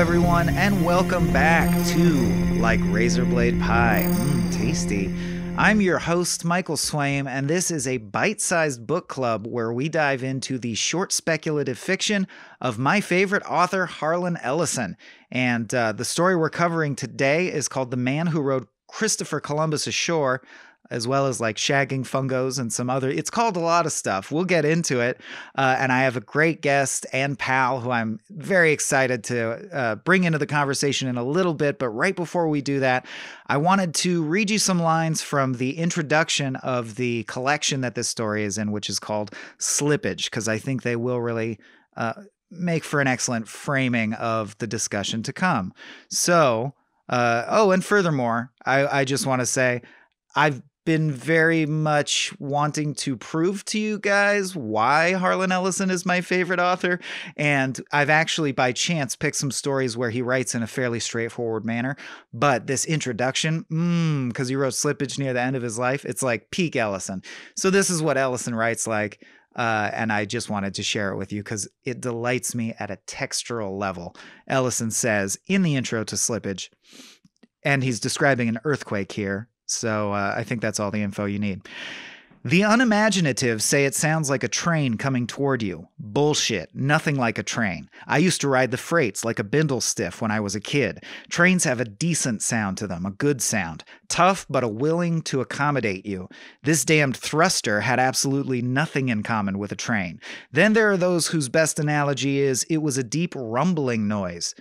everyone, and welcome back to Like Razorblade Pie. Tasty. I'm your host, Michael Swaim, and this is a bite-sized book club where we dive into the short speculative fiction of my favorite author, Harlan Ellison. And the story we're covering today is called The Man Who Rode Christopher Columbus Ashore, as well as like shagging fungos and some other. It's called a lot of stuff. We'll get into it. And I have a great guest and pal who I'm very excited to bring into the conversation in a little bit. But right before we do that, I wanted to read you some lines from the introduction of the collection that this story is in, which is called Slippage, because I think they will really make for an excellent framing of the discussion to come. So, and furthermore, I just want to say I've been very much wanting to prove to you guys why Harlan Ellison is my favorite author. And I've actually by chance picked some stories where he writes in a fairly straightforward manner. But this introduction, because he wrote Slippage near the end of his life, it's like peak Ellison. So this is what Ellison writes like. And I just wanted to share it with you because it delights me at a textural level. Ellison says in the intro to Slippage, and he's describing an earthquake here. So I think that's all the info you need. The unimaginative say it sounds like a train coming toward you. Bullshit. Nothing like a train. I used to ride the freights like a bindle stiff when I was a kid. Trains have a decent sound to them, a good sound. Tough, but a willing to accommodate you. This damned thruster had absolutely nothing in common with a train. Then there are those whose best analogy is it was a deep rumbling noise.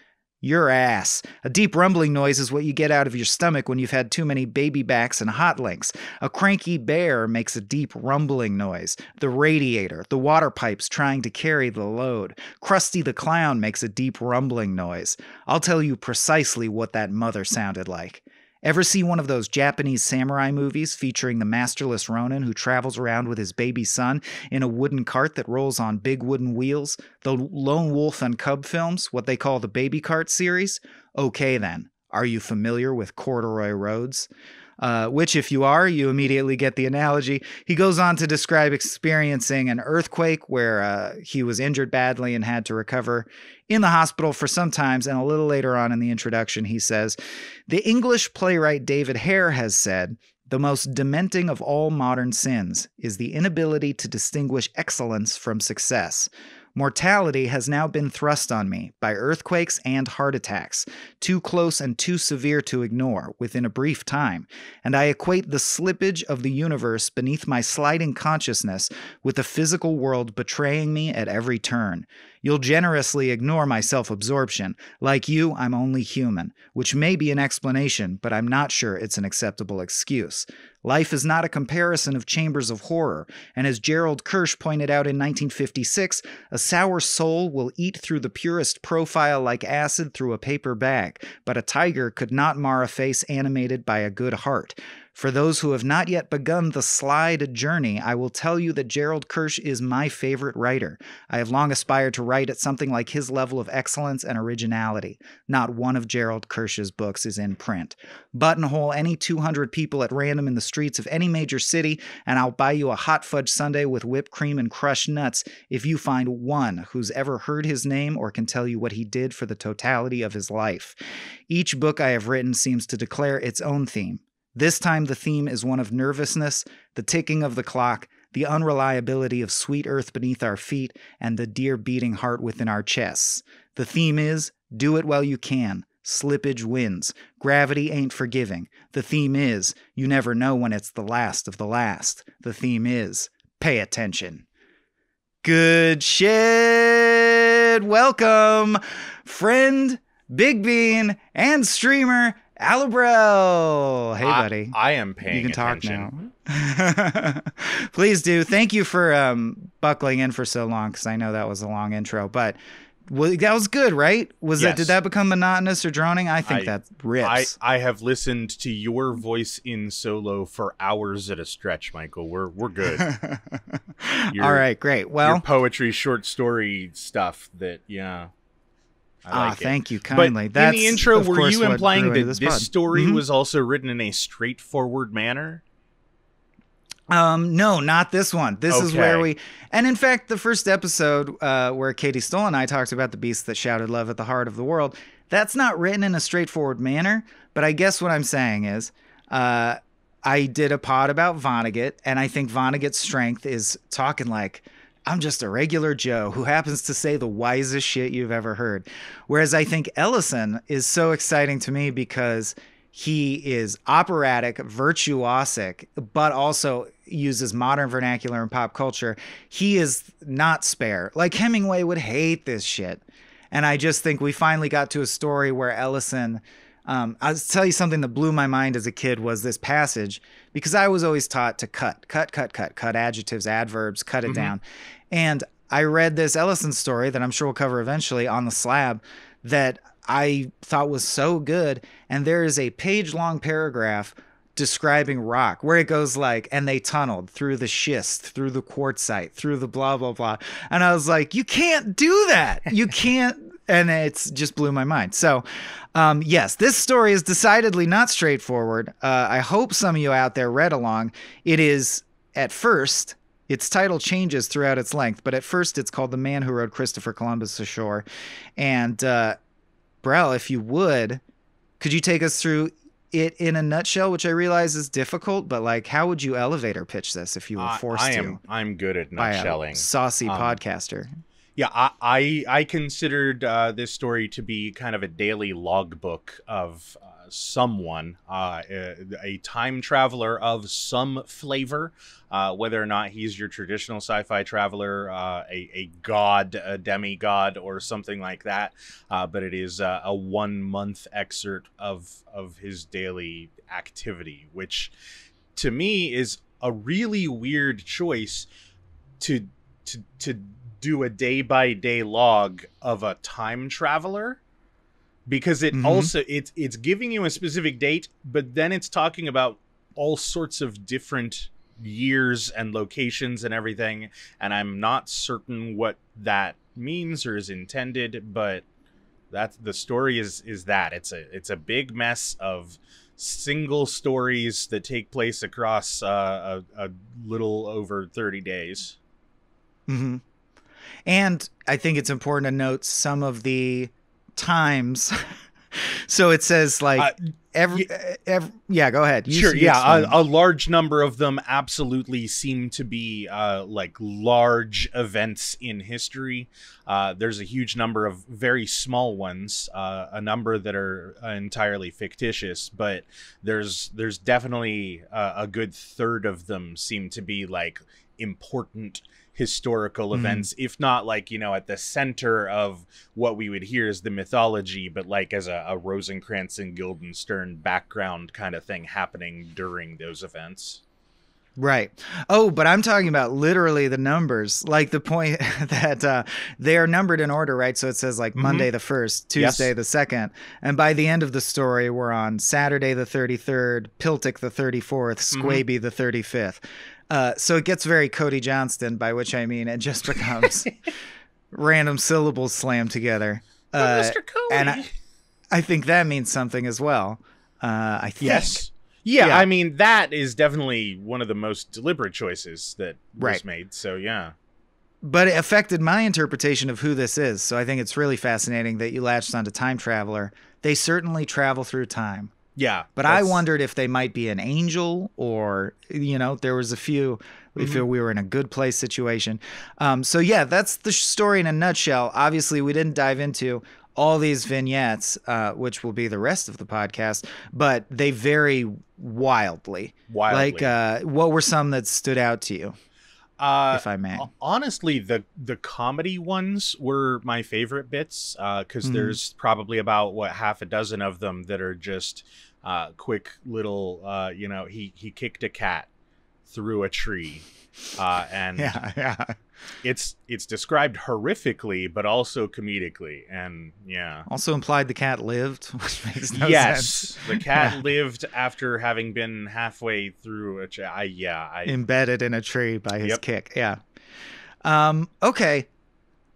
Your ass. A deep rumbling noise is what you get out of your stomach when you've had too many baby backs and hot links. A cranky bear makes a deep rumbling noise. The radiator, the water pipes trying to carry the load. Krusty the Clown makes a deep rumbling noise. I'll tell you precisely what that mother sounded like. Ever see one of those Japanese samurai movies featuring the masterless Ronin who travels around with his baby son in a wooden cart that rolls on big wooden wheels? The Lone Wolf and Cub films, what they call the Baby Cart series? Okay then, are you familiar with Corduroy Roads? Which, if you are, you immediately get the analogy. He goes on to describe experiencing an earthquake where he was injured badly and had to recover in the hospital for some times. And a little later on in the introduction, he says, the English playwright David Hare has said, the most dementing of all modern sins is the inability to distinguish excellence from success. Mortality has now been thrust on me by earthquakes and heart attacks, too close and too severe to ignore within a brief time, and I equate the slippage of the universe beneath my sliding consciousness with the physical world betraying me at every turn. You'll generously ignore my self-absorption. Like you, I'm only human, which may be an explanation, but I'm not sure it's an acceptable excuse. Life is not a comparison of chambers of horror, and as Gerald Kirsch pointed out in 1956, a sour soul will eat through the purest profile like acid through a paper bag, but a tiger could not mar a face animated by a good heart. For those who have not yet begun the slide journey, I will tell you that Gerald Kirsch is my favorite writer. I have long aspired to write at something like his level of excellence and originality. Not one of Gerald Kirsch's books is in print. Buttonhole any 200 people at random in the streets of any major city, and I'll buy you a hot fudge sundae with whipped cream and crushed nuts if you find one who's ever heard his name or can tell you what he did for the totality of his life. Each book I have written seems to declare its own theme. This time the theme is one of nervousness, the ticking of the clock, the unreliability of sweet earth beneath our feet, and the dear beating heart within our chests. The theme is, do it while you can. Slippage wins. Gravity ain't forgiving. The theme is, you never know when it's the last of the last. The theme is, pay attention. Good shit! Welcome, friend, Big Bean, and streamer, Alebrelle. Hey, buddy. I am paying attention. You can talk now. Please do. Thank you for buckling in for so long, because I know that was a long intro, but that was good, right? Yes. Did that become monotonous or droning? I think that rips. I have listened to your voice in solo for hours at a stretch, Michael. We're good. All right, great. Well, your poetry, short story stuff that, yeah. I like thank you kindly. But in the intro, were you implying that this story Mm-hmm. was also written in a straightforward manner? No, not this one. This is where and in fact, the first episode where Katie Stoll and I talked about the beast that shouted love at the heart of the world, That's not written in a straightforward manner, but I guess what I'm saying is I did a pod about Vonnegut, and I think Vonnegut's strength is talking like, I'm just a regular Joe who happens to say the wisest shit you've ever heard. Whereas I think Ellison is so exciting to me because he is operatic, virtuosic, but also uses modern vernacular and pop culture. He is not spare. Like Hemingway would hate this shit. And I just think we finally got to a story where Ellison... I'll tell you something that blew my mind as a kid was this passage, because I was always taught to cut adjectives, adverbs, cut it down. And I read this Ellison story that I'm sure we'll cover eventually on the slab that I thought was so good. And there is a page-long paragraph describing rock where it goes like, and they tunneled through the schist, through the quartzite, through the blah, blah, blah. And I was like, you can't do that. You can't. And it's just blew my mind. So, yes, this story is decidedly not straightforward. I hope some of you out there read along. It is, at first, its title changes throughout its length, but at first it's called The Man Who Rode Christopher Columbus Ashore. And, Brel, if you would, could you take us through it in a nutshell, which I realize is difficult, but like, how would you elevator pitch this if you were forced to? I'm good at nutshelling. By a saucy podcaster. Yeah, I considered this story to be kind of a daily logbook of someone, a time traveler of some flavor, whether or not he's your traditional sci-fi traveler, a god, a demigod, or something like that. But it is a 1 month excerpt of his daily activity, which to me is a really weird choice to do a day-by-day log of a time traveler, because it also it's giving you a specific date, but then it's talking about all sorts of different years and locations and everything, and I'm not certain what that means or is intended, but that's the story is that it's a big mess of single stories that take place across a little over 30 days. And I think it's important to note some of the times. So it says like yeah, go ahead. Sure. Yeah. A large number of them absolutely seem to be like large events in history. There's a huge number of very small ones, a number that are entirely fictitious, but there's definitely a good third of them seem to be like important historical events, if not like, you know, at the center of what we would hear as the mythology, but like as a Rosencrantz and Guildenstern background kind of thing happening during those events. Right. Oh, but I'm talking about literally the numbers, like the point that they are numbered in order, right? So it says like Monday the 1st, Tuesday the 2nd. And by the end of the story, we're on Saturday the 33rd, Piltic the 34th, Squaby the 35th. So it gets very Cody Johnston, by which I mean it just becomes random syllables slammed together. Mr. Cody. And I think that means something as well. I think. Yes. Yeah, I mean, that is definitely one of the most deliberate choices that was made. So, yeah. But it affected my interpretation of who this is. So I think it's really fascinating that you latched onto time traveler. They certainly travel through time. Yeah. But I wondered if they might be an angel or, you know, there was a few, we feel we were in a good place situation. So, yeah, that's the story in a nutshell. Obviously, we didn't dive into all these vignettes, which will be the rest of the podcast, but they vary wildly. Like, what were some that stood out to you? If I may. Honestly, the comedy ones were my favorite bits, because there's probably about half a dozen of them that are just quick little, you know, he kicked a cat through a tree, and it's described horrifically, but also comedically, and also implied the cat lived, which makes no sense. The cat lived after having been halfway through a tree. Embedded in a tree by his kick. Okay,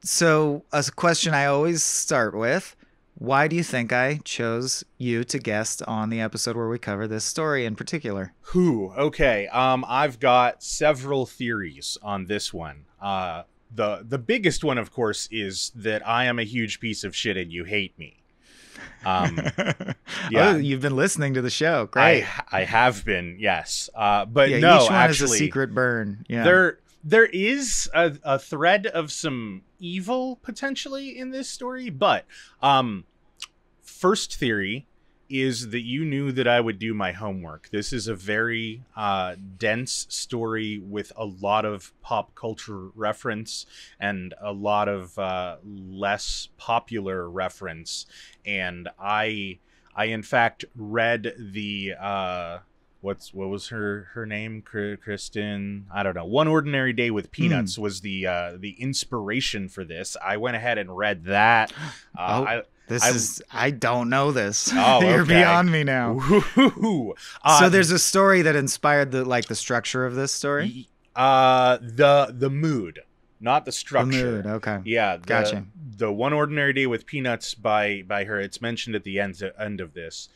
so a question I always start with: why do you think I chose you to guest on the episode where we cover this story in particular? Okay. I've got several theories on this one. The biggest one, of course, is that I am a huge piece of shit and you hate me. Yeah, Oh, you've been listening to the show. Great. I have been, yes. But Yeah, no, each one is a actually, secret burn. Yeah. there is a thread of some evil potentially in this story, but first theory is that you knew that I would do my homework. This is a very dense story with a lot of pop culture reference and a lot of less popular reference. And I in fact read the what was her name? Kristen, I don't know. One Ordinary Day with Peanuts was the inspiration for this. I went ahead and read that. I don't know this. Oh, You're okay. beyond me now. So there's a story that inspired the structure of this story? The mood, not the structure. The mood, okay. Yeah, Gotcha. The One Ordinary Day with Peanuts by her. It's mentioned at the end of this.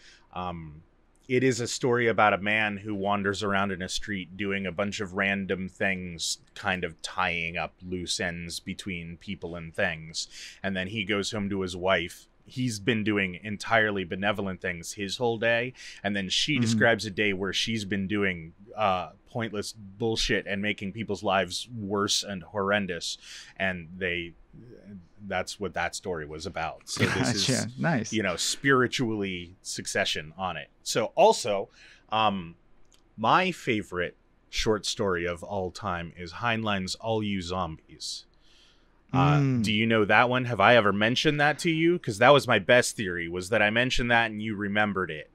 It is a story about a man who wanders around in a street doing a bunch of random things, kind of tying up loose ends between people and things. And then he goes home to his wife. He's been doing entirely benevolent things his whole day. And then she describes a day where she's been doing pointless bullshit and making people's lives worse and horrendous. And that's what that story was about. So this is nice. Spiritually succession on it. So also, my favorite short story of all time is Heinlein's All You Zombies. Do you know that one? Have I ever mentioned that to you? Because that was my best theory, was that I mentioned that and you remembered it.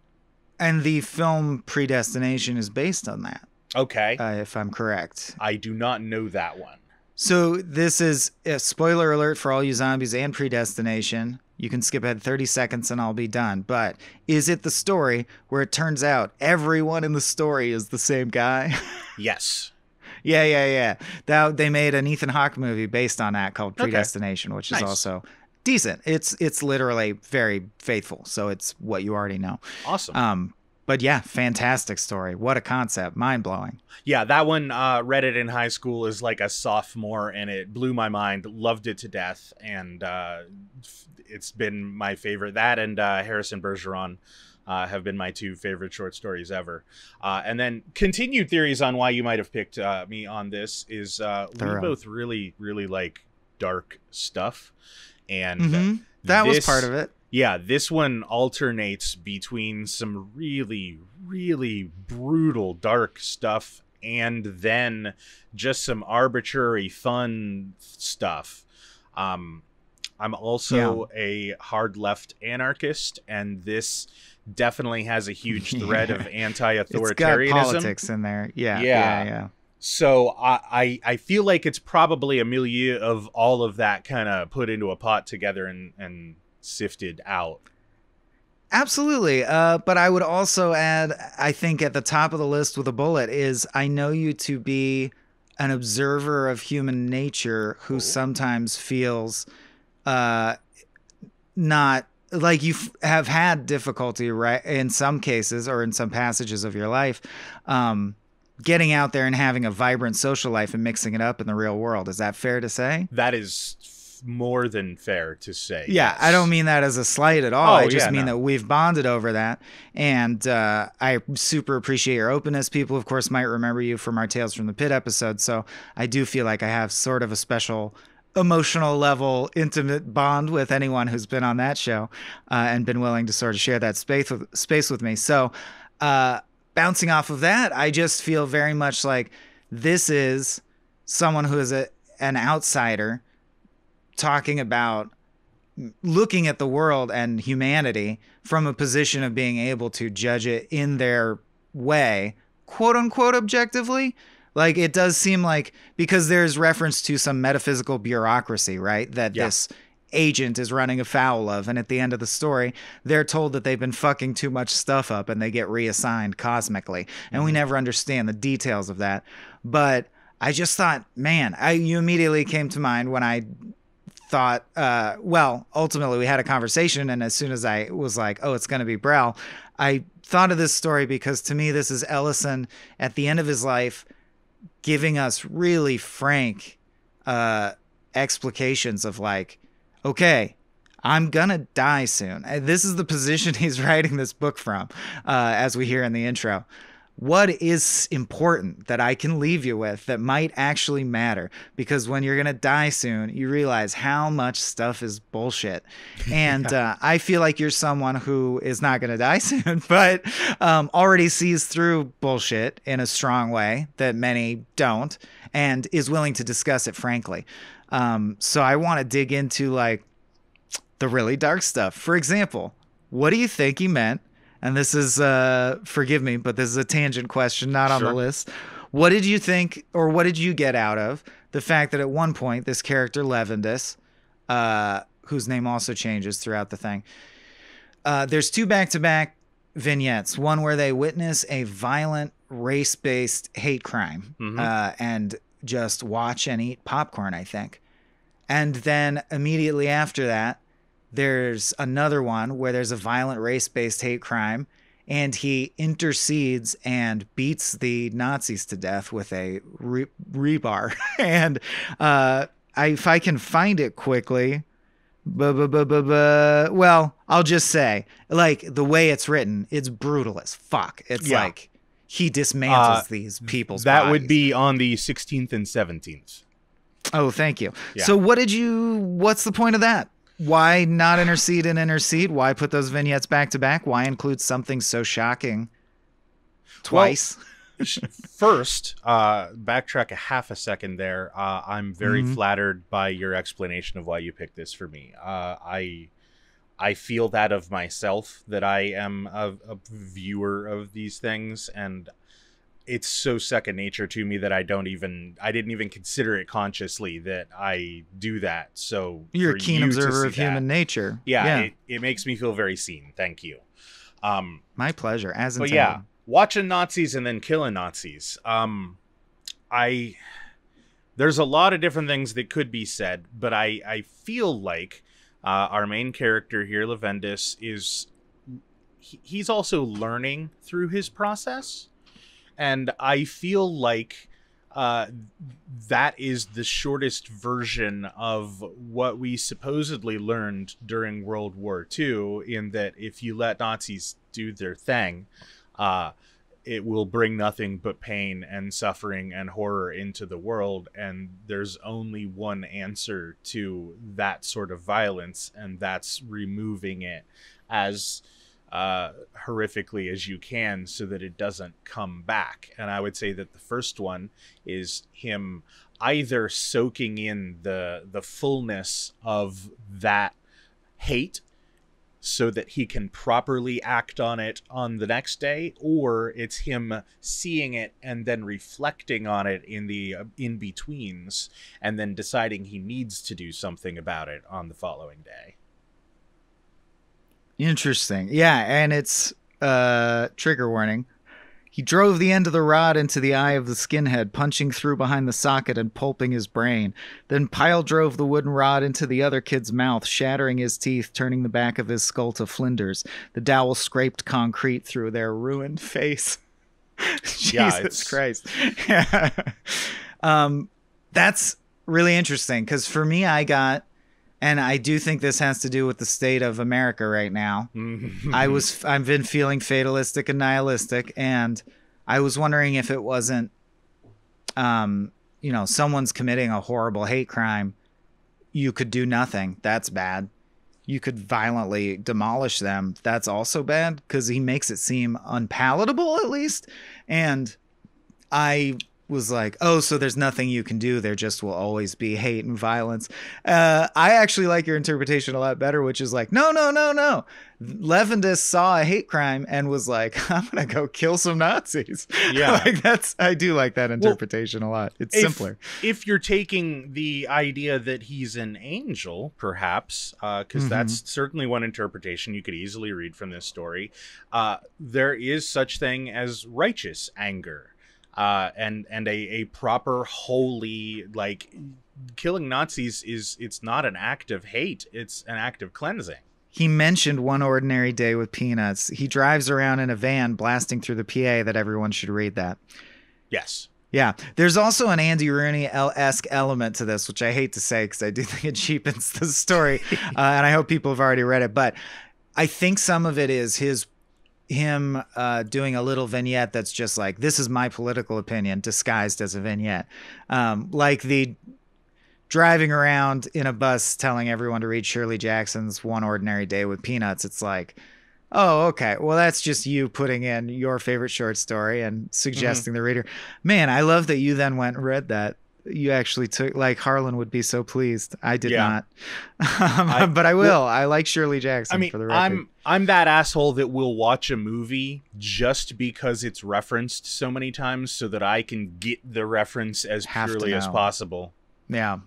And the film Predestination is based on that. Okay. If I'm correct. I do not know that one. So this is a spoiler alert for All You Zombies and Predestination. You can skip ahead 30 seconds and I'll be done. But is it the story where it turns out everyone in the story is the same guy? Yes. Yeah. They made an Ethan Hawke movie based on that called Predestination, which is also decent. It's literally very faithful. So it's what you already know. Awesome. But yeah, fantastic story. What a concept. Mind-blowing. Yeah, that one, read it in high school as like a sophomore, and it blew my mind. Loved it to death, and it's been my favorite. That and Harrison Bergeron have been my two favorite short stories ever. And then continued theories on why you might have picked me on this is we both really, really like dark stuff. And that was part of it. Yeah, this one alternates between some really, really brutal, dark stuff and then just some arbitrary, fun stuff. I'm also a hard left anarchist, and this definitely has a huge thread of anti-authoritarianism. It's got politics in there. Yeah. So I feel like it's probably a milieu of all of that kind of put into a pot together and sifted out. Absolutely. But I would also add, I think at the top of the list with a bullet is I know you to be an observer of human nature who sometimes feels not like you have had difficulty, right, in some cases or in some passages of your life, getting out there and having a vibrant social life and mixing it up in the real world. Is that fair to say? That is more than fair to say. Yeah, yes. I don't mean that as a slight at all. I just mean that we've bonded over that. And I super appreciate your openness. People, of course, might remember you from our Tales from the Pit episode. So I do feel like I have sort of a special emotional level, intimate bond with anyone who's been on that show and been willing to sort of share that space with me. So bouncing off of that, I just feel very much like this is someone who is an outsider talking about looking at the world and humanity from a position of being able to judge it in their way, quote unquote, objectively. Like it does seem like, because there's reference to some metaphysical bureaucracy, right? That this agent is running afoul of. And at the end of the story, they're told that they've been fucking too much stuff up and they get reassigned cosmically. And we never understand the details of that. But I just thought, man, you immediately came to mind when I thought, ultimately we had a conversation, and as soon as I was like, oh, it's going to be Brel, I thought of this story because to me this is Ellison at the end of his life giving us really frank explications of like, okay, I'm gonna die soon. This is the position he's writing this book from, as we hear in the intro. What is important that I can leave you with that might actually matter? Because when you're going to die soon, you realize how much stuff is bullshit. And I feel like you're someone who is not going to die soon, but already sees through bullshit in a strong way that many don't, and is willing to discuss it frankly. So I want to dig into like the really dark stuff. For example, what do you think he meant? And this is, forgive me, but this is a tangent question, not on the list. What did you think, or what did you get out of the fact that at one point this character Levendus, whose name also changes throughout the thing, there's 2 back-to-back vignettes, one where they witness a violent race-based hate crime, and just watch and eat popcorn, I think. And then immediately after that, there's another one where there's a violent race-based hate crime, and he intercedes and beats the Nazis to death with a rebar. And if I can find it quickly, well, I'll just say, like, the way it's written, it's brutal as fuck. It's like he dismantles these people's bodies. That would be on the 16th and 17th. Oh, thank you. Yeah. So what's the point of that? Why not intercede and intercede? Why put those vignettes back to back? Why include something so shocking twice? Well, first, backtrack a half a second there. I'm very flattered by your explanation of why you picked this for me. I feel that of myself, that I am a viewer of these things, and it's so second nature to me that I didn't even consider it consciously that I do that. So you're a keen observer of human nature. Yeah. It makes me feel very seen. Thank you. My pleasure. As intended. But yeah, watching Nazis and then killing Nazis. There's a lot of different things that could be said, but I feel like our main character here, Levendus, he's also learning through his process. And I feel like that is the shortest version of what we supposedly learned during World War II, in that if you let Nazis do their thing, it will bring nothing but pain and suffering and horror into the world. And there's only one answer to that sort of violence, and that's removing it as horrifically as you can so that it doesn't come back. And I would say that the first one is him either soaking in the fullness of that hate so that he can properly act on it on the next day, or it's him seeing it and then reflecting on it in the in-betweens and then deciding he needs to do something about it on the following day. Interesting. Yeah, and it's trigger warning. He drove the end of the rod into the eye of the skinhead, punching through behind the socket and pulping his brain. Then Pyle drove the wooden rod into the other kid's mouth, shattering his teeth, turning the back of his skull to flinders. The dowel scraped concrete through their ruined face. Jesus Christ. That's really interesting, because for me, and I do think this has to do with the state of America right now. I've been feeling fatalistic and nihilistic, and I was wondering if it wasn't, someone's committing a horrible hate crime. You could do nothing. That's bad. You could violently demolish them. That's also bad, because he makes it seem unpalatable, at least. And I was like, oh, so there's nothing you can do. There just will always be hate and violence. I actually like your interpretation a lot better, which is like, no. Levendus saw a hate crime and was like, I'm going to go kill some Nazis. Yeah. I do like that interpretation a lot. It's simpler. If you're taking the idea that he's an angel, perhaps, because that's certainly one interpretation you could easily read from this story. There is such thing as righteous anger. And a proper holy, like, killing Nazis it's not an act of hate, it's an act of cleansing. He mentioned One Ordinary Day with Peanuts. He drives around in a van blasting through the PA that everyone should read that. Yes. Yeah. There's also an Andy Rooney-esque element to this, which I hate to say because I do think it cheapens the story. And I hope people have already read it. But I think some of it is him doing a little vignette that's just like, this is my political opinion disguised as a vignette. Like the driving around in a bus telling everyone to read Shirley Jackson's One Ordinary Day with Peanuts. It's like, oh, okay. Well, that's just you putting in your favorite short story and suggesting the reader. Man, I love that you then went and read that. You actually took, like, Harlan would be so pleased. I did not. But I will. Well, I like Shirley Jackson, for the record. I'm that asshole that will watch a movie just because it's referenced so many times so that I can get the reference as purely as possible. Yeah.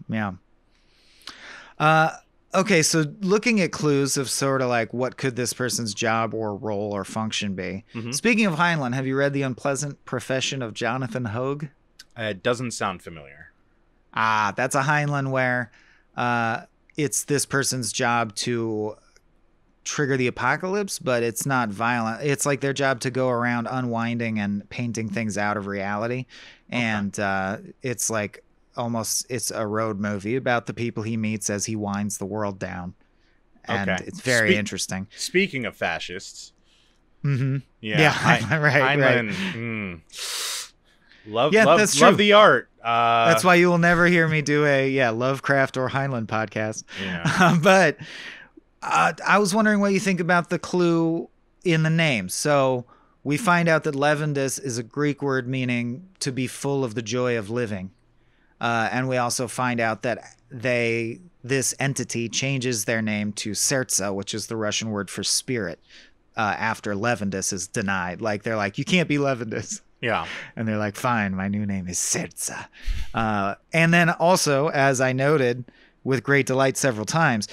Okay, so looking at clues of sort of like what could this person's job or role or function be. Speaking of Heinlein, have you read The Unpleasant Profession of Jonathan Hogue? It doesn't sound familiar. That's a Heinlein where it's this person's job to trigger the apocalypse, but it's not violent. It's like their job to go around unwinding and painting things out of reality. And it's like it's a road movie about the people he meets as he winds the world down. And it's very interesting. Speaking of fascists. Right. Heinlein, Love the art. That's why you will never hear me do a Lovecraft or Heinlein podcast. Yeah. But I was wondering what you think about the clue in the name. So we find out that Levendus is a Greek word meaning to be full of the joy of living. And we also find out that this entity changes their name to Sertsa, which is the Russian word for spirit, after Levendus is denied. Like, they're like, you can't be Levendus. Yeah. And they're like, fine, my new name is Sertsa. And then also, as I noted with great delight several times,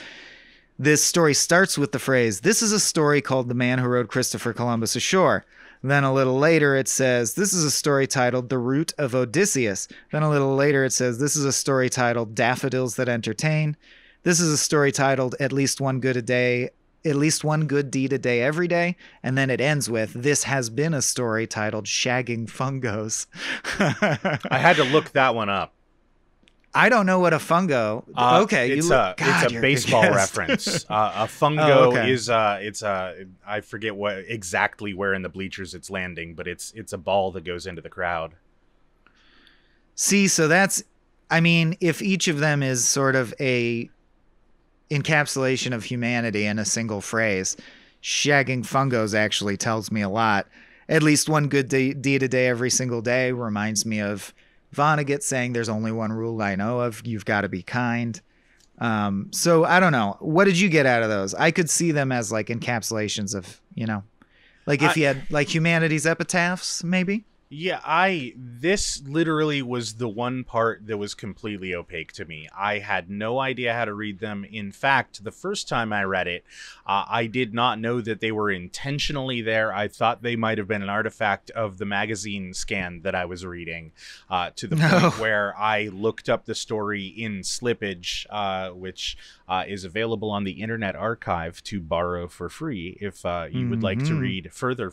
this story starts with the phrase, this is a story called The Man Who Rode Christopher Columbus Ashore. Then a little later it says, this is a story titled The Route of Odysseus. Then a little later it says, this is a story titled Daffodils That Entertain. This is a story titled At Least One Good Deed a Day Every Day. And then it ends with, this has been a story titled Shagging Fungos. I had to look that one up. I don't know what a fungo. Okay, it's a baseball reference. A fungo is I forget what exactly where in the bleachers it's landing, but it's a ball that goes into the crowd. See, so that's, I mean, if each of them is sort of a encapsulation of humanity in a single phrase, shagging fungos actually tells me a lot. At least one good deed a day every single day reminds me of Vonnegut saying there's only one rule I know of. You've got to be kind. So I don't know. What did you get out of those? I could see them as like encapsulations of, like if you had like humanity's epitaphs, maybe. Yeah, this literally was the one part that was completely opaque to me. I had no idea how to read them. In fact, the first time I read it, I did not know that they were intentionally there. I thought they might have been an artifact of the magazine scan that I was reading, to the point where I looked up the story in slippage, which is available on the Internet Archive to borrow for free if you would like to read further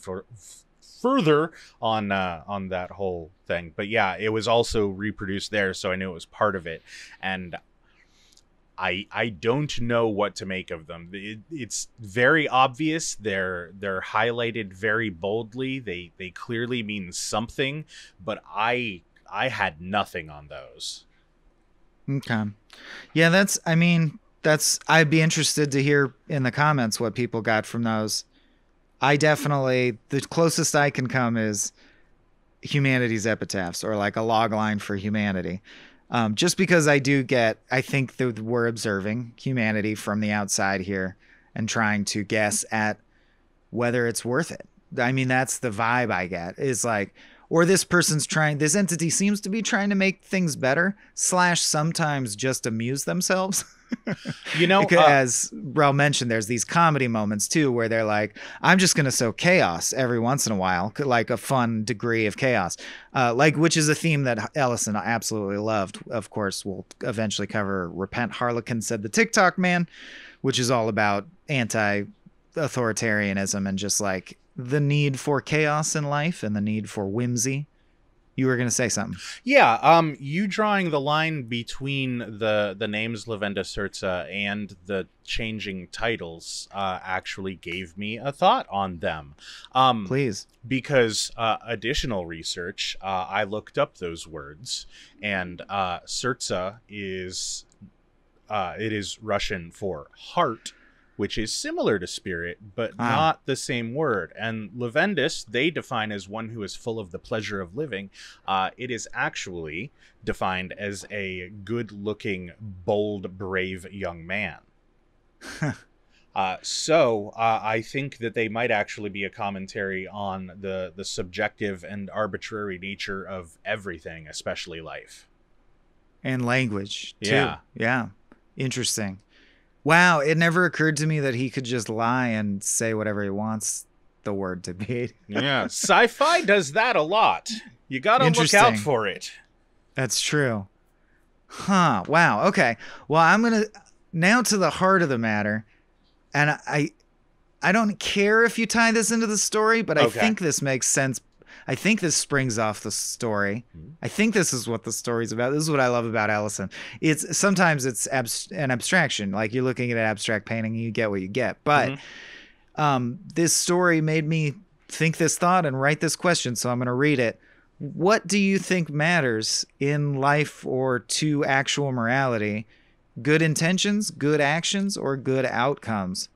on that whole thing. But yeah, it was also reproduced there, so I knew it was part of it. And I don't know what to make of them. It's very obvious. They're highlighted very boldly. They clearly mean something, but I had nothing on those. Okay. Yeah, I'd be interested to hear in the comments what people got from those. The closest I can come is humanity's epitaphs, or like a log line for humanity. Just because I think that we're observing humanity from the outside here and trying to guess at whether it's worth it. I mean, that's the vibe I get, is like, or this entity seems to be trying to make things better / sometimes just amuse themselves. As Rel mentioned, there's these comedy moments too where they're like, I'm just going to sow chaos every once in a while, like a fun degree of chaos, which is a theme that Ellison absolutely loved. Of course, we'll eventually cover Repent Harlequin Said the TikTok Man, which is all about anti-authoritarianism and just like the need for chaos in life and the need for whimsy. You were going to say something. Yeah, you drawing the line between the names Lavenda Sertza and the changing titles actually gave me a thought on them. Please. Because additional research, I looked up those words, and Sertza is it is Russian for heart, which is similar to spirit, but not the same word. And Lavendus, they define as one who is full of the pleasure of living. It is actually defined as a good-looking, bold, brave young man. So I think that they might actually be a commentary on the subjective and arbitrary nature of everything, especially life. And language, too. Yeah. Yeah. Interesting. Wow, it never occurred to me that he could just lie and say whatever he wants the word to be. Yeah, sci-fi does that a lot. You gotta look out for it. That's true. Huh, wow, okay. Well, I'm gonna, now to the heart of the matter, and I don't care if you tie this into the story, but I think this makes sense. I think this springs off the story. I think this is what the story's about. This is what I love about Ellison. It's sometimes it's an abstraction. Like you're looking at an abstract painting and you get what you get. But this story made me think this thought and write this question. So I'm going to read it. What do you think matters in life or to actual morality? Good intentions, good actions, or good outcomes?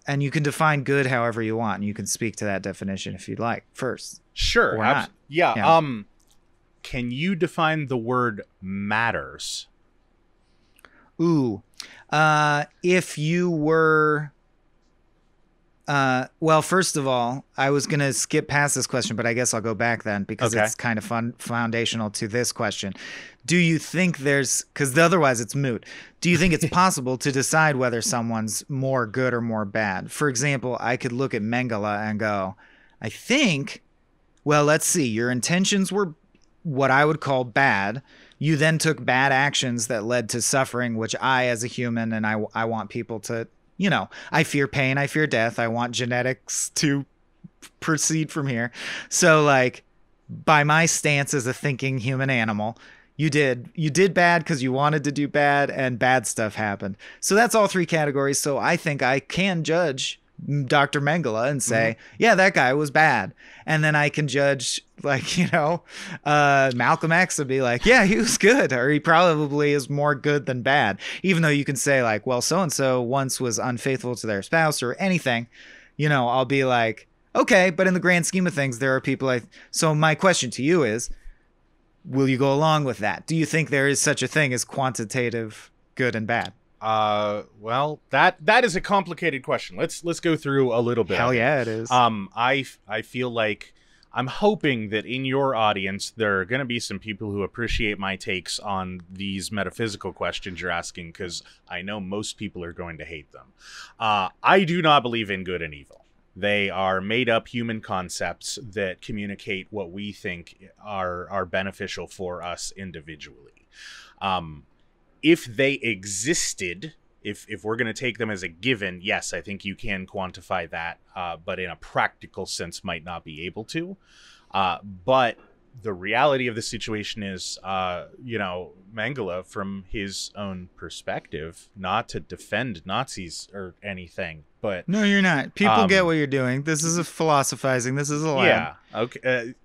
And you can define good however you want. And you can speak to that definition if you'd like first. Sure. Or not. Yeah. Can you define the word matters? Ooh. If you were... well, first of all, I was going to skip past this question, but I guess I'll go back then because it's kind of foundational to this question. Do you think because otherwise it's moot. Do you think it's possible to decide whether someone's more good or more bad? For example, I could look at Mengele and go, I think, well, let's see. Your intentions were what I would call bad. You then took bad actions that led to suffering, which I, as a human, and I want people to, I fear pain, I fear death. I want genetics to proceed from here. So like by my stance as a thinking human animal, you did bad because you wanted to do bad and bad stuff happened. So that's all three categories. So I think I can judge Dr. Mengele and say, yeah, that guy was bad. And then I can judge Malcolm X and be like, yeah, he was good, or he probably is more good than bad. Even though you can say like, well, so-and-so once was unfaithful to their spouse or anything, I'll be like, okay, but in the grand scheme of things, there are people so my question to you is, will you go along with that? Do you think there is such a thing as quantitative good and bad? Well, that is a complicated question. Let's go through a little bit. Hell yeah, it is. I feel like I'm hoping that in your audience there are going to be some people who appreciate my takes on these metaphysical questions you're asking, because I know most people are going to hate them. I do not believe in good and evil. They are made-up human concepts that communicate what we think are beneficial for us individually. If they existed, if we're going to take them as a given, yes, I think you can quantify that, but in a practical sense might not be able to. But the reality of the situation is, Mengele, from his own perspective, not to defend Nazis or anything, but... No, you're not. People get what you're doing. This is a philosophizing. This is a lab. Yeah, okay.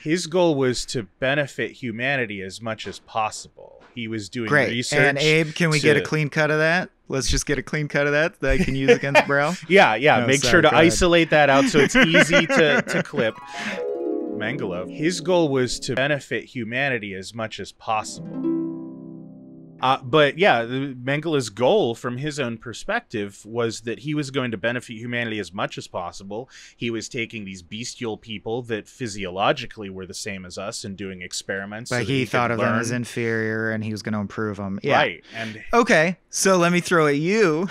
His goal was to benefit humanity as much as possible. He was doing research. And Abe, can we get a clean cut of that? Let's just get a clean cut of that I can use against Brell. Yeah. No, make sure to isolate that out so it's easy to clip. Mengele, his goal was to benefit humanity as much as possible. But yeah, Mengele's goal from his own perspective was that he was going to benefit humanity as much as possible. He was taking these bestial people that physiologically were the same as us and doing experiments. But he thought of them as inferior and he was going to improve them. Yeah. Right. And okay, so let me throw at you.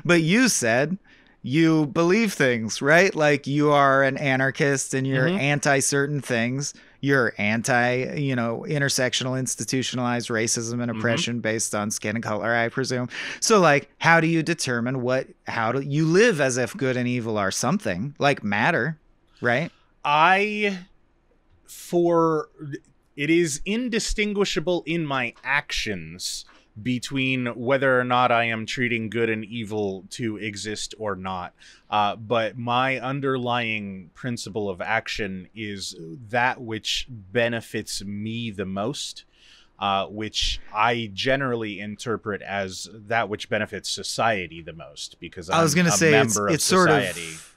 But you said you believe things, right? Like you are an anarchist and you're anti certain things. You're anti, intersectional, institutionalized racism and oppression based on skin and color, I presume. So, like, how do you determine how do you live as if good and evil are something, like matter, right? I it is indistinguishable in my actions between whether or not I am treating good and evil to exist or not. But my underlying principle of action is that which benefits me the most, which I generally interpret as that which benefits society the most, because I was I'm going to a say member of it's sort society. of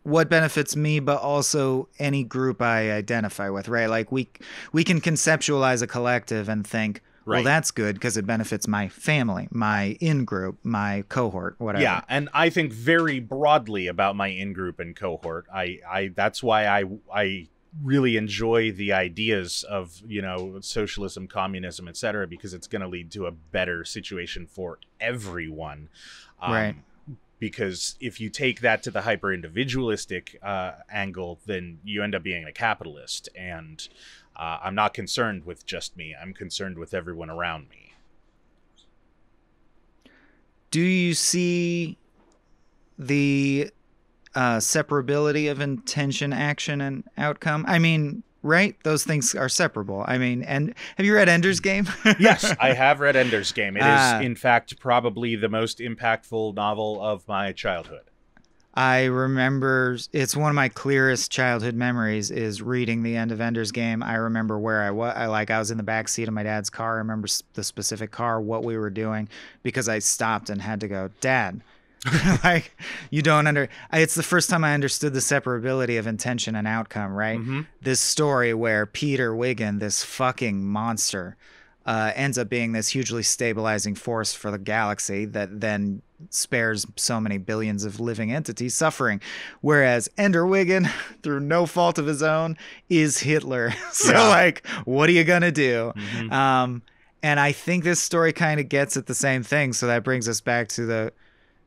what benefits me, but also any group I identify with, right? Like we can conceptualize a collective and think, well, Right. that's good because it benefits my family, my in-group, my cohort, whatever. Yeah, and I think very broadly about my in-group and cohort. I that's why I really enjoy the ideas of, you know, socialism, communism, etc., because it's going to lead to a better situation for everyone. Right. Because if you take that to the hyper individualistic angle, then you end up being a capitalist, and I'm not concerned with just me. I'm concerned with everyone around me. Do you see the separability of intention, action, and outcome? I mean, right? Those things are separable. I mean, and have you read Ender's Game? Yes, I have read Ender's Game. It is, in fact, probably the most impactful novel of my childhood. I remember it's one of my clearest childhood memories is reading the end of Ender's Game. I remember where I was. I was in the back seat of my dad's car. I remember the specific car, what we were doing, because I stopped and had to go, Dad, like you don't it's the first time I understood the separability of intention and outcome, right? Mm-hmm. This story where Peter Wiggin, this fucking monster, ends up being this hugely stabilizing force for the galaxy that then spares so many billions of living entities suffering, whereas Ender Wiggin, through no fault of his own, is Hitler. So like, what are you gonna do? Mm-hmm. And I think this story kind of gets at the same thing, so that brings us back to the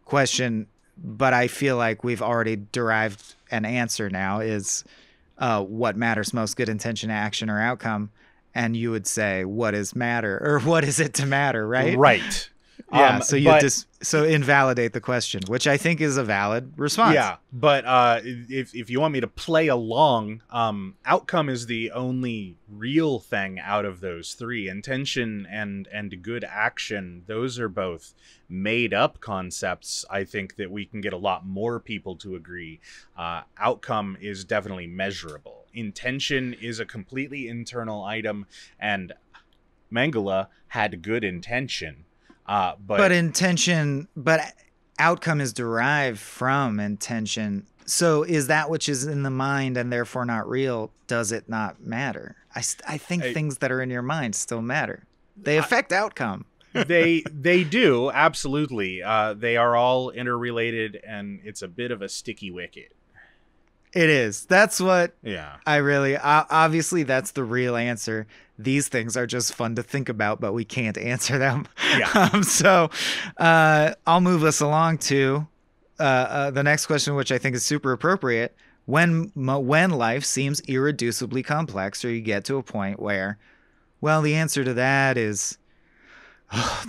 question, but I feel like we've already derived an answer now, is what matters most, good intention, action, or outcome? And you would say, what is matter, or what is it to matter, right? Right. Yeah, so invalidate the question, which I think is a valid response. Yeah, but if you want me to play along, outcome is the only real thing out of those three. Intention and good action, those are both made up concepts. I think that we can get a lot more people to agree. Outcome is definitely measurable. Intention is a completely internal item, and Mengele had good intention. But outcome is derived from intention. So is that which is in the mind and therefore not real, does it not matter? I think things that are in your mind still matter. They affect outcome. They do, absolutely. They are all interrelated, and it's a bit of a sticky wicket. It is. That's what I really, obviously that's the real answer. These things are just fun to think about, but we can't answer them. Yeah. So I'll move us along to the next question, which I think is super appropriate. When life seems irreducibly complex, or you get to a point where, well, the answer to that is,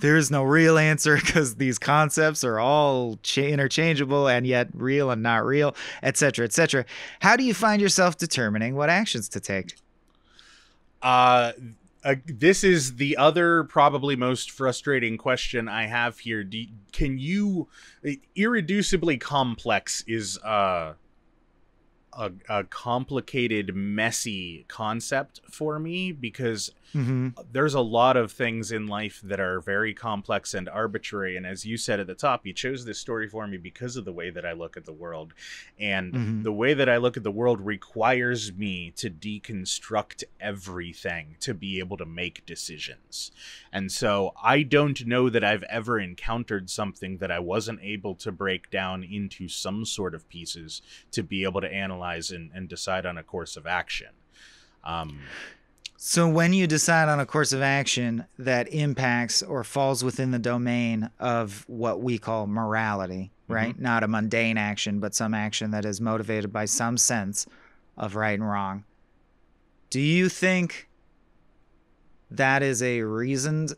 there is no real answer because these concepts are all interchangeable and yet real and not real, etc., etc. How do you find yourself determining what actions to take? This is the other probably most frustrating question I have here. Can you... Irreducibly complex is a complicated, messy concept for me, because there's a lot of things in life that are very complex and arbitrary. And as you said at the top, you chose this story for me because of the way that I look at the world. And the way that I look at the world requires me to deconstruct everything to be able to make decisions. And so I don't know that I've ever encountered something that I wasn't able to break down into some sort of pieces to be able to analyze and decide on a course of action. So when you decide on a course of action that impacts or falls within the domain of what we call morality, right? Not a mundane action, but some action that is motivated by some sense of right and wrong. Do you think that is a reasoned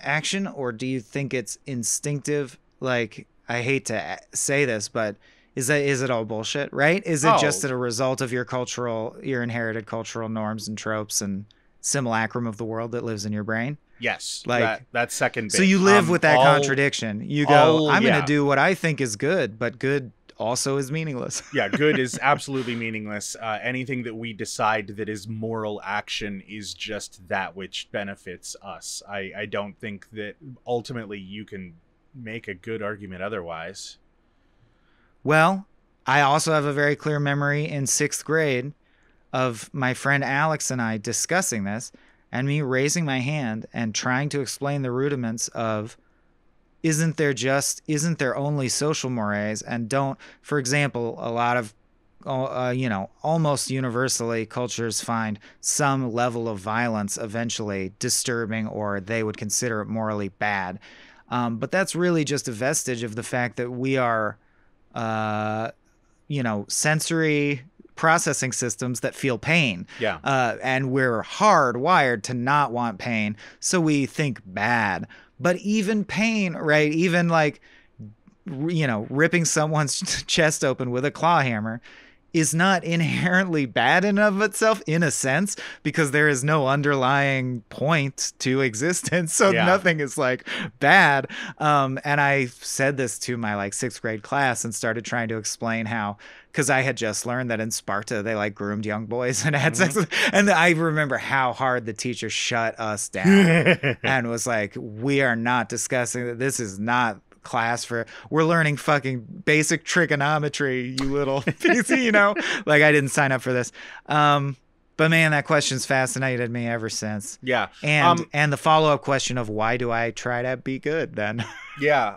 action, or do you think it's instinctive? Like, I hate to say this, but is it all bullshit, right? Is it just Oh, a result of your inherited cultural norms and tropes and simulacrum of the world that lives in your brain? yes, Like, that second so bit. you live with that contradiction. You go, All I'm going to yeah. do what I think is good, but good also is meaningless. Yeah, good is absolutely meaningless. Anything that we decide that is moral action is just that which benefits us. I don't think that ultimately you can make a good argument otherwise. Well, I also have a very clear memory in 6th grade of my friend Alex and I discussing this and me raising my hand and trying to explain the rudiments of isn't there only social mores, and don't, for example, a lot of almost universally cultures find some level of violence eventually disturbing, or they would consider it morally bad. But that's really just a vestige of the fact that we are sensory processing systems that feel pain. Yeah. And we're hardwired to not want pain, so we think bad. But even pain, right? Even like, ripping someone's chest open with a claw hammer is not inherently bad in and of itself, in a sense, because there is no underlying point to existence. So Yeah. nothing is like bad. And I said this to my like 6th grade class and started trying to explain how, because I had just learned that in Sparta they like groomed young boys and had sex with, and I remember how hard the teacher shut us down and was like, we are not discussing that. This is not class we're learning fucking basic trigonometry, you little piece, like I didn't sign up for this. But man, that question's fascinated me ever since. Yeah. And the follow-up question of why do I try to be good then? Yeah.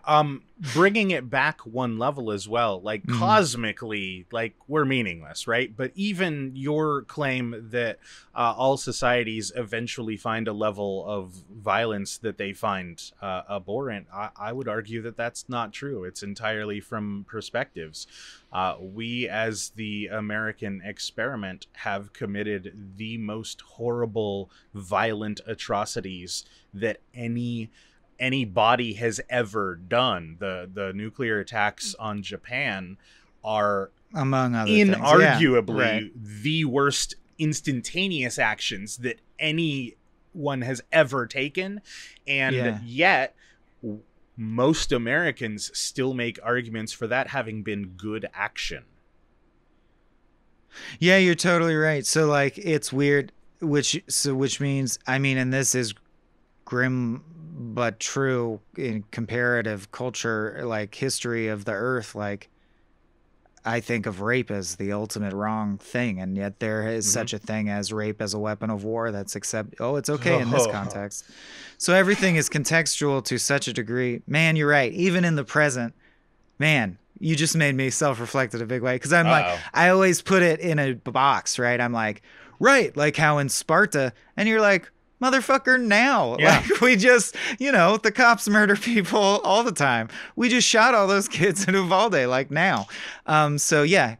Bringing it back one level as well, like cosmically, like we're meaningless, right? But even your claim that all societies eventually find a level of violence that they find abhorrent, I would argue that that's not true. It's entirely from perspectives. We, as the American experiment, have committed the most horrible, violent atrocities that any body has ever done. The nuclear attacks on Japan are, among other inarguably the worst instantaneous actions that anyone has ever taken, and yet most Americans still make arguments for that having been good action. Yeah, you're totally right. So like it's weird, which means, I mean, and this is grim but true in comparative culture, like history of the earth. Like, I think of rape as the ultimate wrong thing, and yet there is such a thing as rape as a weapon of war. It's okay in this context. So everything is contextual to such a degree. Man, you're right. Even in the present, man, you just made me self-reflect in a big way, because I'm like, I always put it in a box, right? I'm like, right, like how in Sparta, and you're like, motherfucker, now. Yeah. Like, we just, the cops murder people all the time. We just shot all those kids in Uvalde, like, now. So yeah.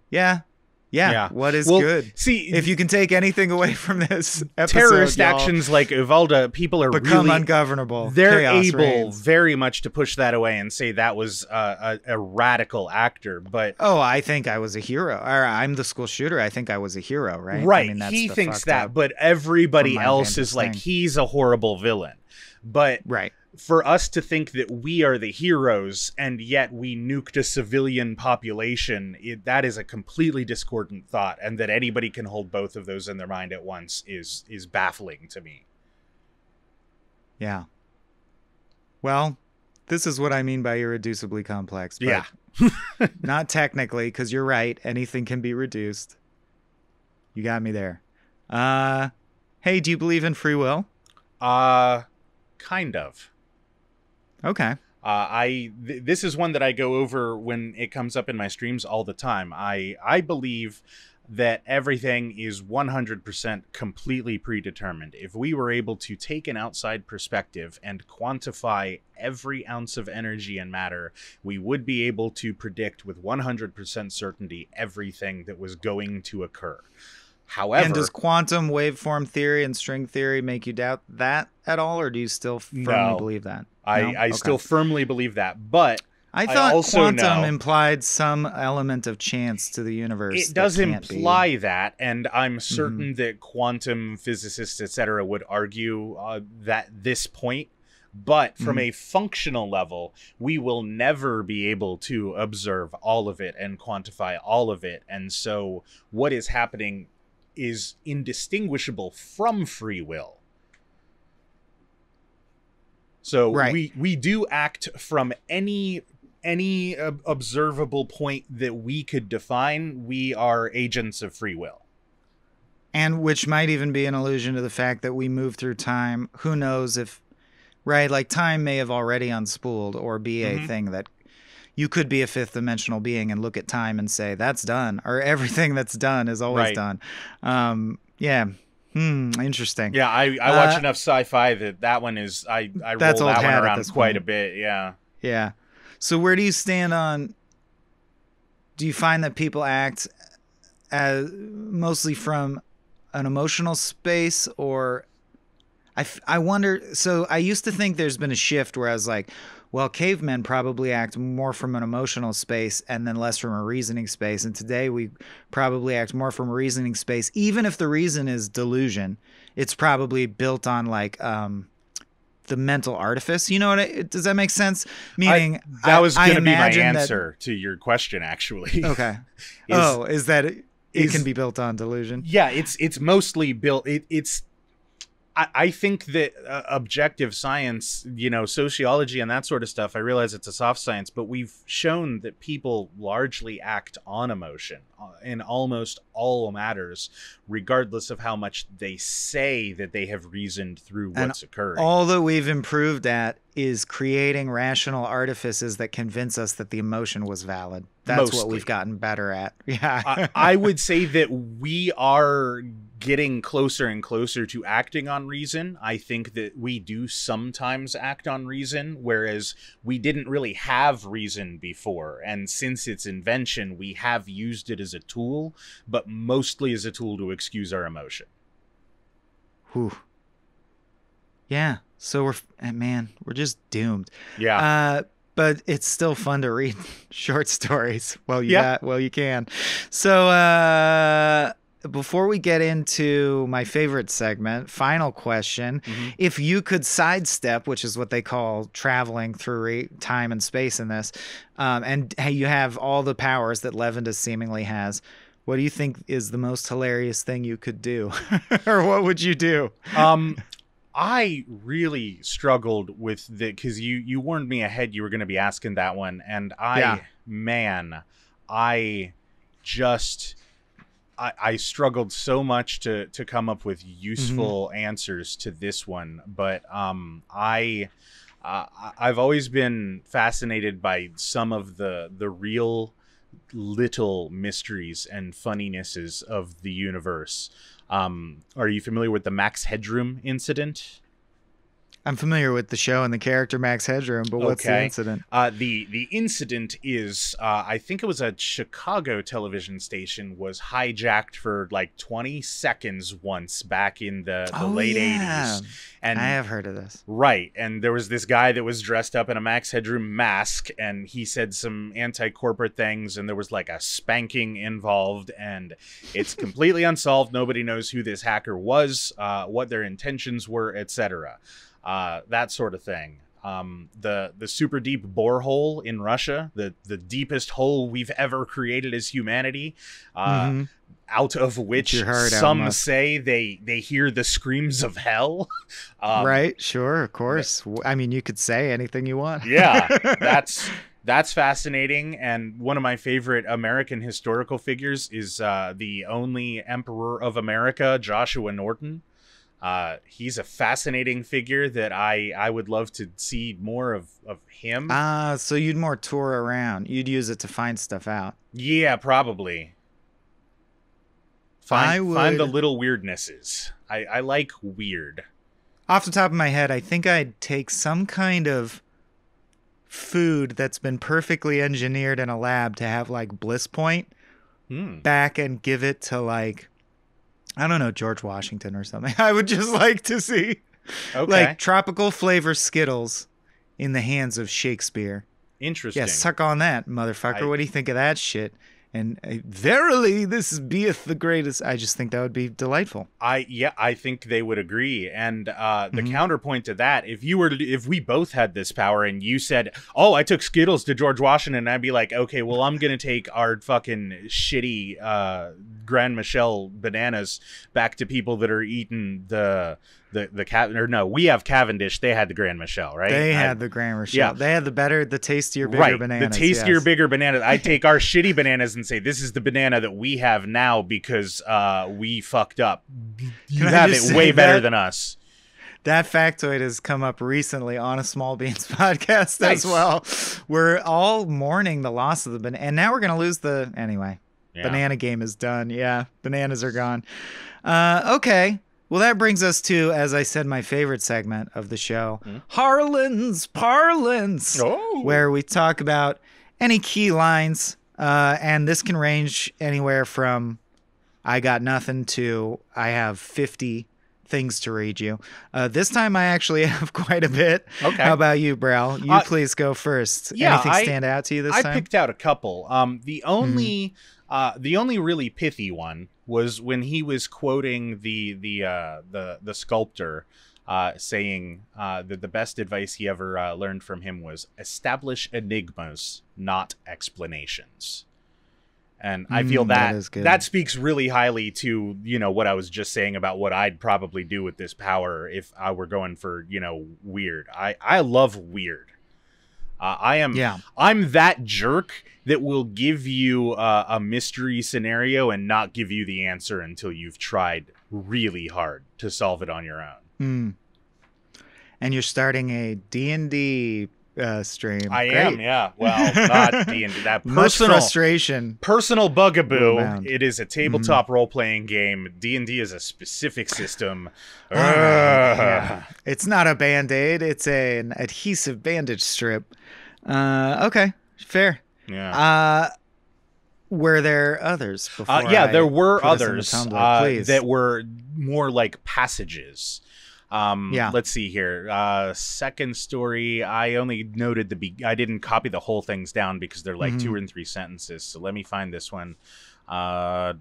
What is good? See, if you can take anything away from this episode, terrorist actions like Uvalde, people are become really ungovernable. They're Chaos able reigns. very much to push that away and say that was a radical actor. But I think I was a hero, or I'm the school shooter. I think I was a hero, right? Right. I mean, that's he the thinks fucked that, up but everybody else is Vanda's like, thing. he's a horrible villain. But right. For us to think that we are the heroes and yet we nuked a civilian population, that is a completely discordant thought, and that anybody can hold both of those in their mind at once is baffling to me. Yeah. Well, this is what I mean by irreducibly complex. But Yeah. not technically, because you're right. Anything can be reduced. You got me there. Hey, do you believe in free will? Kind of. Okay. This is one that I go over when it comes up in my streams all the time. I believe that everything is 100% completely predetermined. If we were able to take an outside perspective and quantify every ounce of energy and matter, we would be able to predict with 100% certainty everything that was going to occur. However, and does quantum waveform theory and string theory make you doubt that at all, or do you still firmly believe that? I still firmly believe that, but I I thought also quantum know implied some element of chance to the universe. it does that can't imply that, and I'm be. Mhm. certain that quantum physicists, etc., would argue that this point. But from Mhm. a functional level, we will never be able to observe all of it and quantify all of it. And so what is happening is indistinguishable from free will. So Right. we do act from any observable point that we could define. We are agents of free will. And which might even be an allusion to the fact that we move through time. Who knows if, right? Like time may have already unspooled or be a Mm-hmm. thing that you could be a fifth dimensional being and look at time and say, that's done, or everything that's done is always Right. done. Yeah. Interesting. Yeah, I watch enough sci-fi that one is I That's roll old that one hat at around this quite point. a bit. Yeah. Yeah. So where do you stand on, do you find that people act as mostly from an emotional space, or I wonder, so I used to think there's been a shift where I was like, well, cavemen probably act more from an emotional space and then less from a reasoning space. And today we probably act more from a reasoning space. Even if the reason is delusion, it's probably built on like the mental artifice. You know what? Does that make sense? Meaning, that was going to be my imagine answer to your question, actually. Okay. Is- is that it is- can be built on delusion? Yeah, it's mostly built. I think that objective science, sociology and that sort of stuff, I realize it's a soft science, but we've shown that people largely act on emotion in almost all matters, regardless of how much they say that they have reasoned through what's occurring. All that we've improved at is creating rational artifices that convince us that the emotion was valid. That's what we've gotten better at. Yeah. I would say that we are getting closer and closer to acting on reason. I think that we do sometimes act on reason, whereas we didn't really have reason before. And since its invention, we have used it as a tool, but mostly as a tool to excuse our emotion. Whew. Yeah. So we're just doomed. Yeah. But it's still fun to read short stories. Well, you can. So, before we get into my favorite segment, final question. Mm-hmm. If you could sidestep, which is what they call traveling through time and space in this, and you have all the powers that Levenda seemingly has, what do you think is the most hilarious thing you could do? Or what would you do? I really struggled with because you warned me ahead you were going to be asking that one, and I struggled so much to come up with useful answers to this one, but I've always been fascinated by some of the real little mysteries and funninesses of the universe. Are you familiar with the Max Headroom incident? I'm familiar with the show and the character Max Headroom, but what's the incident? The incident is, I think it was a Chicago television station was hijacked for like 20 seconds once back in the late 80s. And I have heard of this. Right. And there was this guy that was dressed up in a Max Headroom mask, and he said some anti-corporate things, and there was like a spanking involved, and it's completely unsolved. Nobody knows who this hacker was, what their intentions were, etc. That sort of thing. The super deep borehole in Russia, the deepest hole we've ever created as humanity, out of which some say they hear the screams of hell. Right, sure, of course. I mean, you could say anything you want. Yeah, that's fascinating. And one of my favorite American historical figures is the only emperor of America, Joshua Norton. He's a fascinating figure that I would love to see more of him. So you'd more tour around. You'd use it to find stuff out. Yeah, probably. Find the little weirdnesses. I like weird. Off the top of my head, I think I'd take some kind of food that's been perfectly engineered in a lab to have like bliss point back and give it to like, I don't know, George Washington or something. I would just like to see like tropical flavor Skittles in the hands of Shakespeare. Interesting. Yeah, suck on that, motherfucker. What do you think of that shit? And verily, this beeth the greatest. I just think that would be delightful. I think they would agree. And the counterpoint to that, if we both had this power and you said, "Oh, I took Skittles to George Washington," I'd be like, "Okay, well, I'm gonna take our fucking shitty Grand Michel bananas back to people that are eating the we have Cavendish. They had the Grand Michel, right? They had the Grand Michel. Yeah. They had the tastier, bigger bananas. The tastier, bigger bananas. I take our shitty bananas and say, this is the banana that we have now because we fucked up. You have it way better than us. That factoid has come up recently on a Small Beans podcast Nice. as well. We're all mourning the loss of the banana. And now we're going to lose anyway. Yeah. Banana game is done. Yeah, bananas are gone. Okay. Well, that brings us to, as I said, my favorite segment of the show, Harlan's Parlance, where we talk about any key lines, and this can range anywhere from I got nothing to I have 50 things to read you. This time I actually have quite a bit. Okay. How about you, Brel? You please go first. Yeah, Anything stand out to you this time? I picked out a couple. The only really pithy one was when he was quoting the sculptor, saying that the best advice he ever learned from him was establish enigmas, not explanations. And I feel that speaks really highly to, what I was just saying about what I'd probably do with this power if I were going for, weird. I love weird. I'm that jerk that will give you a mystery scenario and not give you the answer until you've tried really hard to solve it on your own. And you're starting a D&D stream. I am, yeah. Well, not D&D. That much frustration. Personal bugaboo. It is a tabletop role-playing game. D&D is a specific system. Yeah. It's not a Band-Aid. It's an adhesive bandage strip. Okay, fair. Yeah. Were there others before? There were others Tumblr, that were more like passages. Yeah. Let's see here. Second story, I only noted I didn't copy the whole things down because they're like 2 and 3 sentences. So let me find this one. Yeah,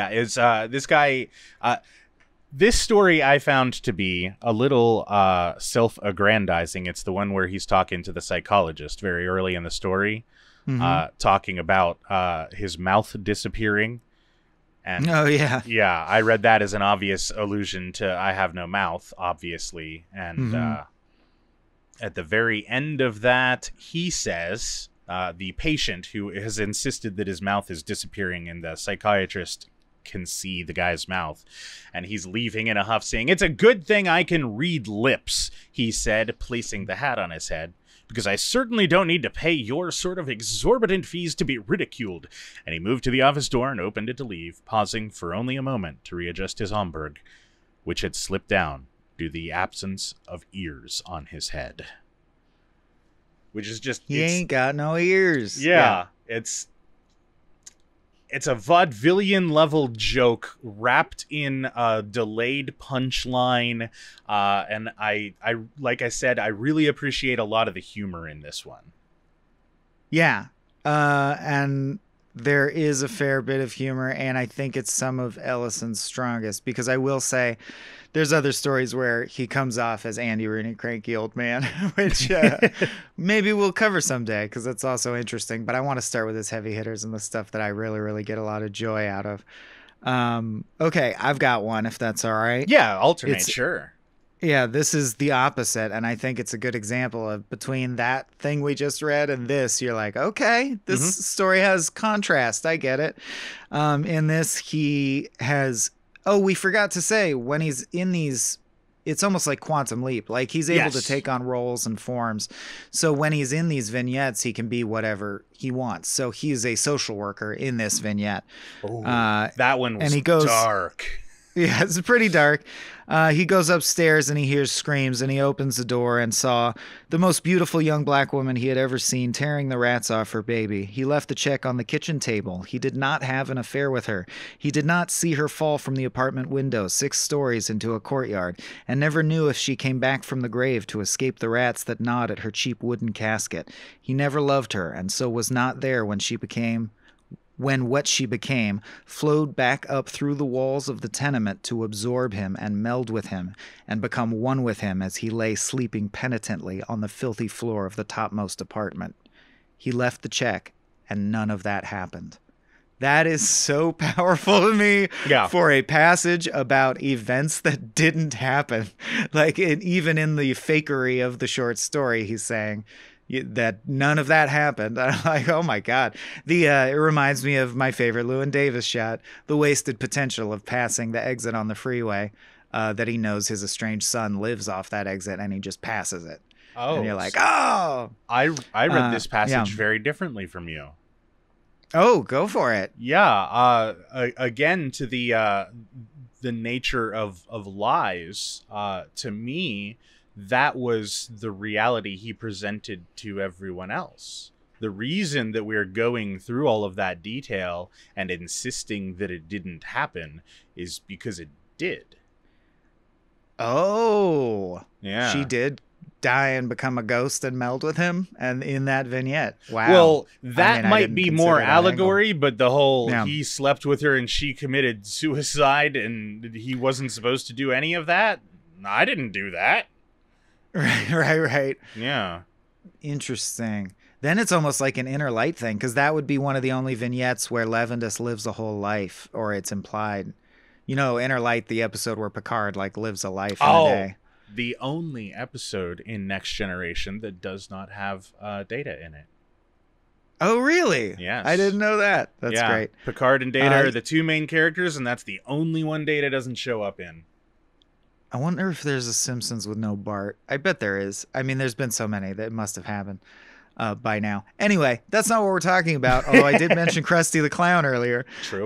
is this guy... This story I found to be a little self-aggrandizing. It's the one where he's talking to the psychologist very early in the story, talking about his mouth disappearing. And yeah, I read that as an obvious allusion to I have no mouth, obviously. And at the very end of that, he says the patient who has insisted that his mouth is disappearing, and the psychiatrist can see the guy's mouth, and he's leaving in a huff, saying, "It's a good thing I can read lips," he said, placing the hat on his head, "because I certainly don't need to pay your sort of exorbitant fees to be ridiculed." And he moved to the office door and opened it to leave, pausing for only a moment to readjust his Homburg, which had slipped down due to the absence of ears on his head. Which is just... He ain't got no ears. Yeah. It's a vaudevillian level joke wrapped in a delayed punchline, and I like I said, I really appreciate a lot of the humor in this one. Yeah, and there is a fair bit of humor, and I think it's some of Ellison's strongest, because I will say there's other stories where he comes off as Andy Rooney, cranky old man, which maybe we'll cover someday, because that's also interesting. But I want to start with his heavy hitters and the stuff that I really, really get a lot of joy out of. Okay, I've got one, if that's all right. Yeah, alternate, sure. Yeah, this is the opposite, and I think it's a good example of between that thing we just read and this, you're like, okay, this story has contrast. I get it. In this, he has... Oh, we forgot to say, when he's in these, it's almost like Quantum Leap. Like, he's able to take on roles and forms. So when he's in these vignettes, he can be whatever he wants. So he's a social worker in this vignette. That one was dark. Yeah, it's pretty dark. He goes upstairs and he hears screams, and he opens the door and saw the most beautiful young black woman he had ever seen tearing the rats off her baby. He left the check on the kitchen table. He did not have an affair with her. He did not see her fall from the apartment window 6 stories into a courtyard, and never knew if she came back from the grave to escape the rats that gnawed at her cheap wooden casket. He never loved her, and so was not there when what she became flowed back up through the walls of the tenement to absorb him and meld with him and become one with him as he lay sleeping penitently on the filthy floor of the topmost apartment. He left the check, and none of that happened. That is so powerful to me for a passage about events that didn't happen. Like, even in the fakery of the short story, he's saying that none of that happened. I'm like, oh my God. It reminds me of my favorite Llewyn Davis shot, the wasted potential of passing the exit on the freeway, that he knows his estranged son lives off that exit and he just passes it. Oh, and you're like, oh, I read this passage very differently from you. Oh, go for it. Yeah. Again, to the nature of lies, to me, that was the reality he presented to everyone else. The reason that we're going through all of that detail and insisting that it didn't happen is because it did. Oh, yeah. She did die and become a ghost and meld with him, and in that vignette. Wow. Well, that might be more allegory, but the whole he slept with her and she committed suicide and he wasn't supposed to do any of that. I didn't do that. Right. Yeah. Interesting. Then it's almost like an inner light thing, because that would be one of the only vignettes where Levendus lives a whole life, or it's implied. You know, Inner Light, the episode where Picard lives a life in a day. The only episode in Next Generation that does not have Data in it. Oh, really? Yes. I didn't know that. That's great. Picard and Data are the two main characters, and that's the only one Data doesn't show up in. I wonder if there's a Simpsons with no Bart. I bet there is. I mean, there's been so many that it must have happened by now. Anyway, that's not what we're talking about, although I did mention Krusty the Clown earlier. True.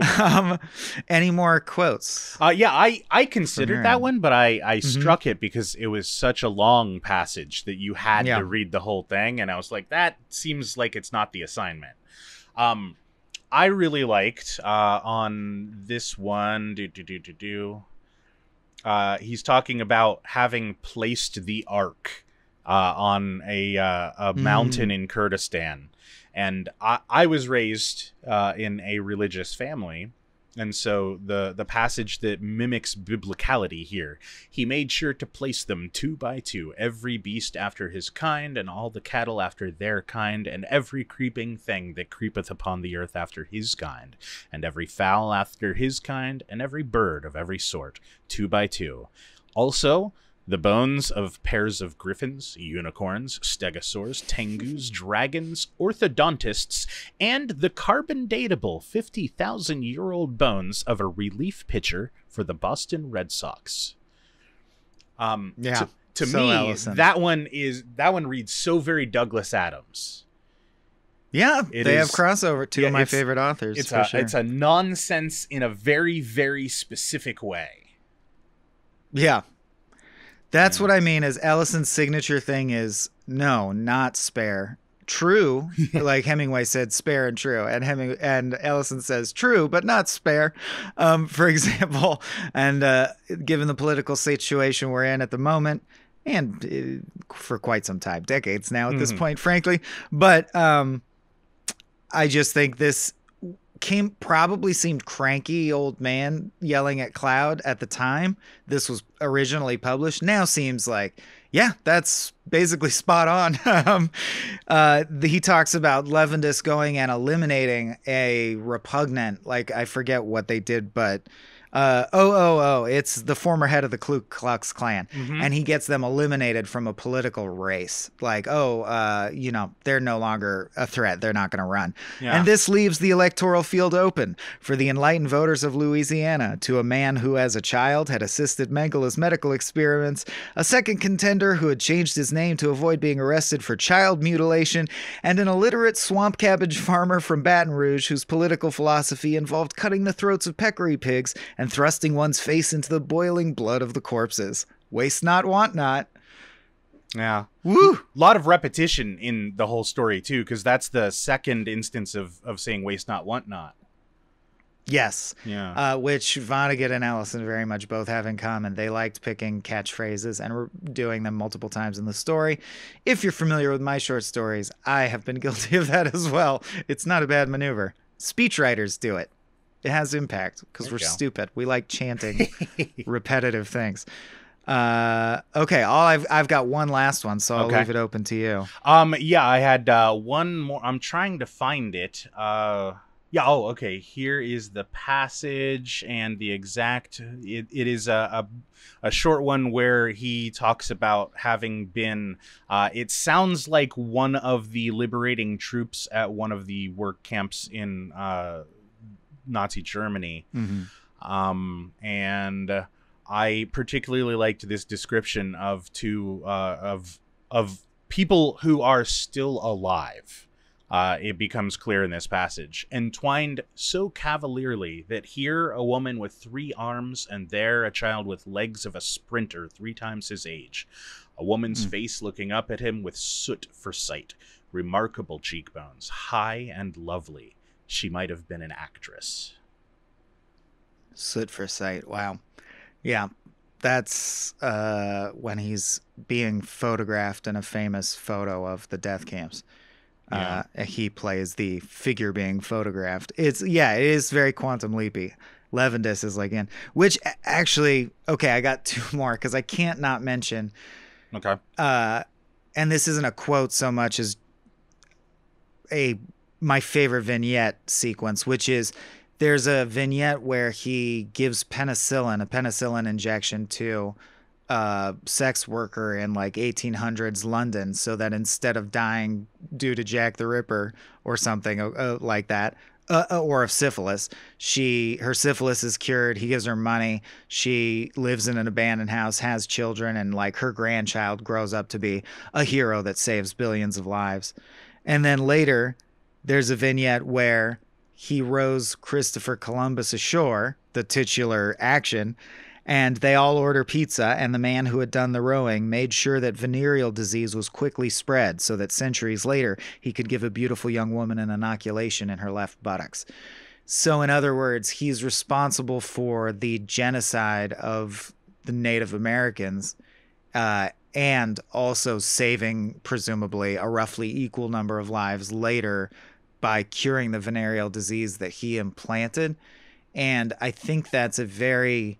Any more quotes? I considered that one, but I struck it because it was such a long passage that you had to read the whole thing, and I was like, that seems like it's not the assignment. I really liked on this one, he's talking about having placed the Ark on a mountain in Kurdistan. And I was raised in a religious family. And so the passage that mimics biblicality here, he made sure to place them 2 by 2, every beast after his kind, and all the cattle after their kind, and every creeping thing that creepeth upon the earth after his kind, and every fowl after his kind, and every bird of every sort, 2 by 2. Also, the bones of pairs of griffins, unicorns, stegosaurs, tengus, dragons, orthodontists, and the carbon-datable 50,000-year-old bones of a relief pitcher for the Boston Red Sox. To me, Ellison. that one reads so very Douglas Adams. Yeah, they have crossover. Two of my favorite authors. It's a nonsense in a very, very specific way. Yeah. That's what I mean is Ellison's signature thing is no, not spare. True, like Hemingway said, spare and true. And Ellison says true, but not spare, for example. And given the political situation we're in at the moment, and for quite some time, decades now at this point, frankly. But I just think this probably seemed cranky old man yelling at Cloud at the time this was originally published. Now seems like, yeah, that's basically spot on. He talks about Levendus going and eliminating a repugnant, like I forget what they did, but it's the former head of the Ku Klux Klan, and he gets them eliminated from a political race. Like, they're no longer a threat. They're not going to run. Yeah. And this leaves the electoral field open for the enlightened voters of Louisiana to a man who, as a child, had assisted Mengele's medical experiments, a second contender who had changed his name to avoid being arrested for child mutilation, and an illiterate swamp cabbage farmer from Baton Rouge whose political philosophy involved cutting the throats of peccary pigs and thrusting one's face into the boiling blood of the corpses. Waste not, want not. Yeah. Woo! A lot of repetition in the whole story, too, because that's the second instance of saying waste not, want not. Yes. Yeah. Which Vonnegut and Ellison very much both have in common. They liked picking catchphrases and were doing them multiple times in the story. If you're familiar with my short stories, I have been guilty of that as well. It's not a bad maneuver. Speechwriters do it. It has impact because we're stupid. We like chanting repetitive things. Okay, I've got one last one, so I'll leave it open to you. Yeah, I had one more. I'm trying to find it. Yeah. Oh, okay. Here is the passage and the exact. It is a short one where he talks about having been. It sounds like one of the liberating troops at one of the work camps in Nazi Germany. Mm-hmm. And I particularly liked this description of people who are still alive. It becomes clear in this passage, entwined so cavalierly that here a woman with 3 arms and there a child with legs of a sprinter 3 times his age, a woman's face looking up at him with soot for sight, remarkable cheekbones, high and lovely. She might have been an actress. Soot for sight. Wow. Yeah. That's when he's being photographed in a famous photo of the death camps. Yeah. He plays the figure being photographed. It is very Quantum Leapy. Levendus is like in, which actually, okay, I got 2 more because I can't not mention. Okay. And this isn't a quote so much as my favorite vignette sequence, which is there's a vignette where he gives a penicillin injection to sex worker in like 1800s London so that instead of dying due to Jack the Ripper or something like that, or of syphilis, her syphilis is cured. He gives her money. She lives in an abandoned house, has children, and like her grandchild grows up to be a hero that saves billions of lives. And then later there's a vignette where he rows Christopher Columbus ashore, the titular action, and they all order pizza, and the man who had done the rowing made sure that venereal disease was quickly spread so that centuries later he could give a beautiful young woman an inoculation in her left buttocks. So in other words, he's responsible for the genocide of the Native Americans and also saving, presumably, a roughly equal number of lives later by curing the venereal disease that he implanted. And I think that's a very...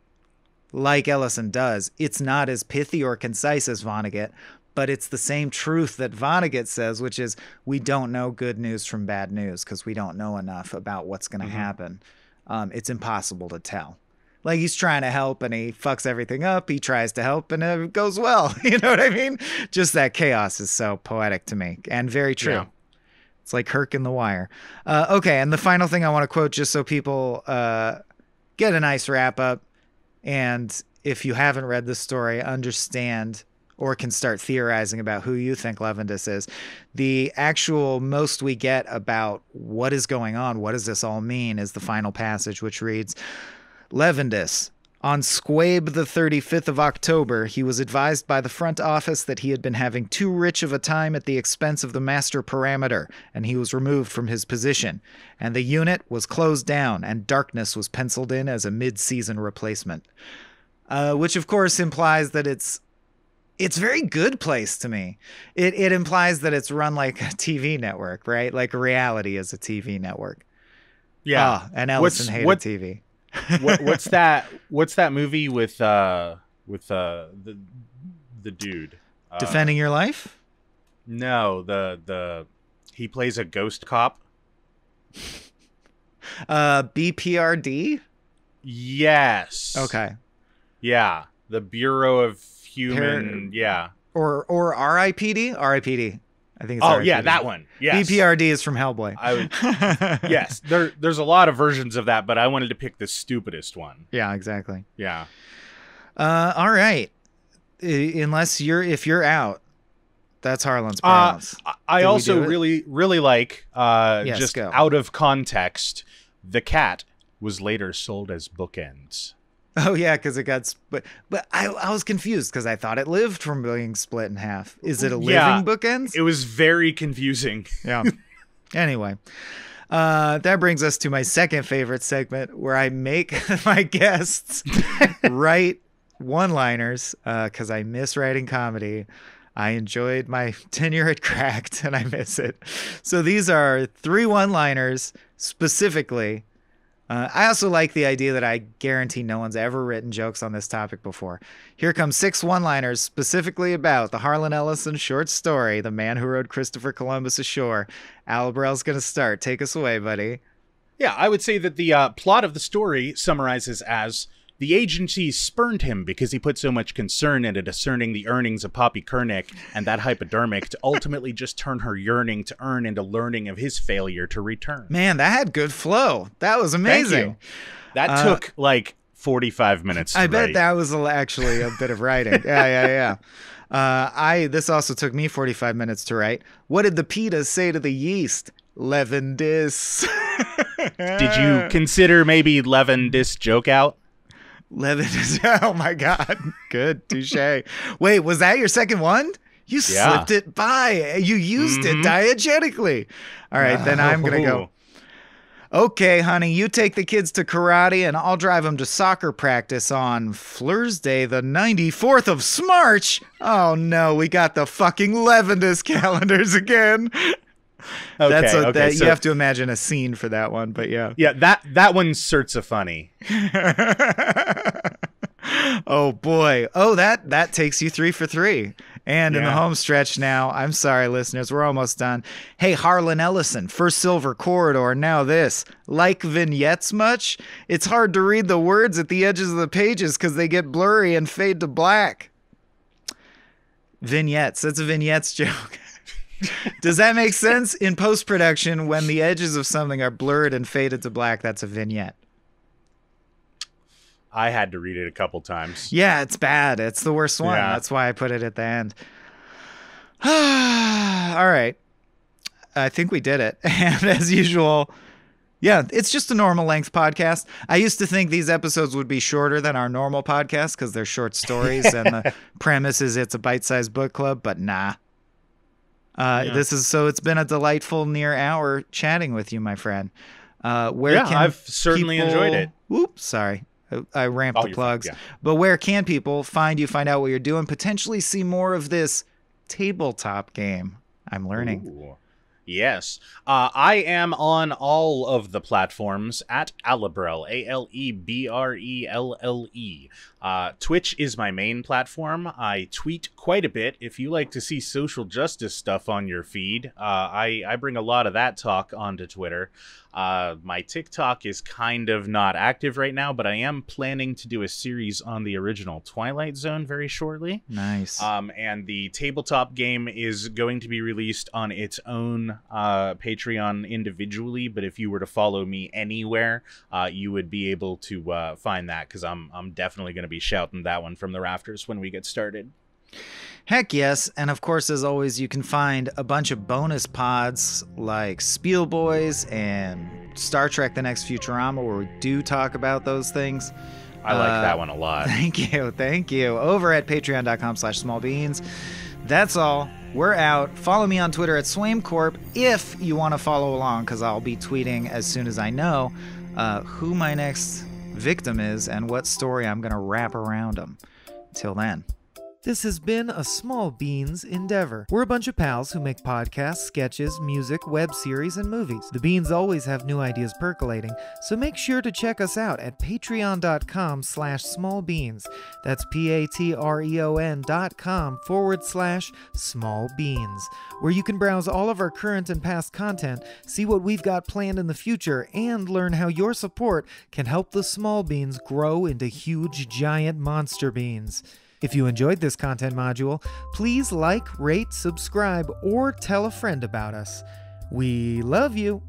like Ellison does, it's not as pithy or concise as Vonnegut, but it's the same truth that Vonnegut says, which is we don't know good news from bad news because we don't know enough about what's going to happen. It's impossible to tell. Like he's trying to help and he fucks everything up. He tries to help and it goes well. You know what I mean? Just that chaos is so poetic to me and very true. Yeah. It's like Herc in The Wire. Okay, and the final thing I want to quote just so people get a nice wrap up. And if you haven't read the story, understand or can start theorizing about who you think Levendus is. The actual most we get about what is going on, what does this all mean, is the final passage, which reads, Levendus, on Squabe the 35th of October, he was advised by the front office that he had been having too rich of a time at the expense of the master parameter, and he was removed from his position, and the unit was closed down, and darkness was penciled in as a mid-season replacement. Which, of course, implies that it's a very good place to me. It implies that it's run like a TV network, right? Like reality is a TV network. Yeah. And Ellison hated TV. What's that movie with the dude Defending Your Life? No, the he plays a ghost cop. BPRD? Yes. Okay. Yeah, the Bureau of Human or RIPD? RIPD. I think it's RIPD. yeah, that one. Yes. BPRD is from Hellboy. Yes, there's a lot of versions of that, but I wanted to pick the stupidest one. Yeah, exactly. Yeah. All right. If you're out, that's Harlan's promise. I also really like just go. out of context, the cat was later sold as bookends. Oh yeah, because it got split. But I was confused because I thought it lived from being split in half. Is it a living bookends? It was very confusing. Yeah. Anyway, that brings us to my second favorite segment, where I make my guests write one-liners because I miss writing comedy. I enjoyed my tenure at Cracked, and I miss it. So these are 3 one-liners specifically. I also like the idea that I guarantee no one's ever written jokes on this topic before. Here come 6 one-liners specifically about the Harlan Ellison short story, The Man Who Rode Christopher Columbus Ashore. Alebrelle's going to start. Take us away, buddy. Yeah, I would say that the plot of the story summarizes as: the agency spurned him because he put so much concern into discerning the earnings of Poppy Kernick and that hypodermic to ultimately just turn her yearning to earn into learning of his failure to return. Man, that had good flow. That was amazing. Thank you. That took like 45 minutes to I write. bet that was actually a bit of writing. Yeah. This also took me 45 minutes to write. What did the pitas say to the yeast? Leaven dis. Did you consider maybe leaven this joke out? Leaven is, oh my God. Good. Touche. Wait, was that your second one? You slipped it by. You used it diegetically. All right, then I'm going to go. Okay, honey, you take the kids to karate and I'll drive them to soccer practice on Thursday, the 94th of Smarch. Oh no, we got the fucking Levendus calendars again. Okay, you have to imagine a scene for that one, but yeah. Yeah, that one's sorta funny. Oh boy. Oh, that takes you 3 for 3. And in the home stretch now, I'm sorry, listeners, we're almost done. Hey, Harlan Ellison, First Silver Corridor, now this. Like vignettes much? It's hard to read the words at the edges of the pages because they get blurry and fade to black. Vignettes. That's a vignettes joke. Does that make sense? In post-production, when the edges of something are blurred and faded to black, that's a vignette. I had to read it a couple times. Yeah, it's bad. It's the worst one. Yeah. That's why I put it at the end. All right. I think we did it. And as usual, yeah, it's just a normal length podcast. I used to think these episodes would be shorter than our normal podcast because they're short stories and the premise is it's a bite-sized book club, but nah. It's been a delightful near hour chatting with you, my friend. I've certainly enjoyed it. Oops, sorry. I ramped the plugs. Fine, yeah. But where can people find you, find out what you're doing, potentially see more of this tabletop game? I'm learning. Ooh. Yes. I am on all of the platforms at Alebrelle, Alebrelle. Twitch is my main platform. I tweet quite a bit. If you like to see social justice stuff on your feed, I bring a lot of that talk onto Twitter. My TikTok is kind of not active right now, but I am planning to do a series on the original Twilight Zone very shortly. Nice. And the tabletop game is going to be released on its own Patreon individually, but if you were to follow me anywhere, you would be able to find that, because I'm definitely going to be shouting that one from the rafters when we get started. Heck yes, and of course, as always, you can find a bunch of bonus pods like Spiel Boys and Star Trek The Next Futurama, where we do talk about those things. I like that one a lot. Thank you. Over at patreon.com/smallbeans. That's all. We're out. Follow me on Twitter at SwaimCorp if you want to follow along, because I'll be tweeting as soon as I know who my next victim is and what story I'm going to wrap around them. Till then. This has been a Small Beans endeavor. We're a bunch of pals who make podcasts, sketches, music, web series, and movies. The beans always have new ideas percolating, so make sure to check us out at patreon.com/smallbeans. That's patreon.com/smallbeans, where you can browse all of our current and past content, see what we've got planned in the future, and learn how your support can help the small beans grow into huge, giant monster beans. If you enjoyed this content module, please like, rate, subscribe, or tell a friend about us. We love you!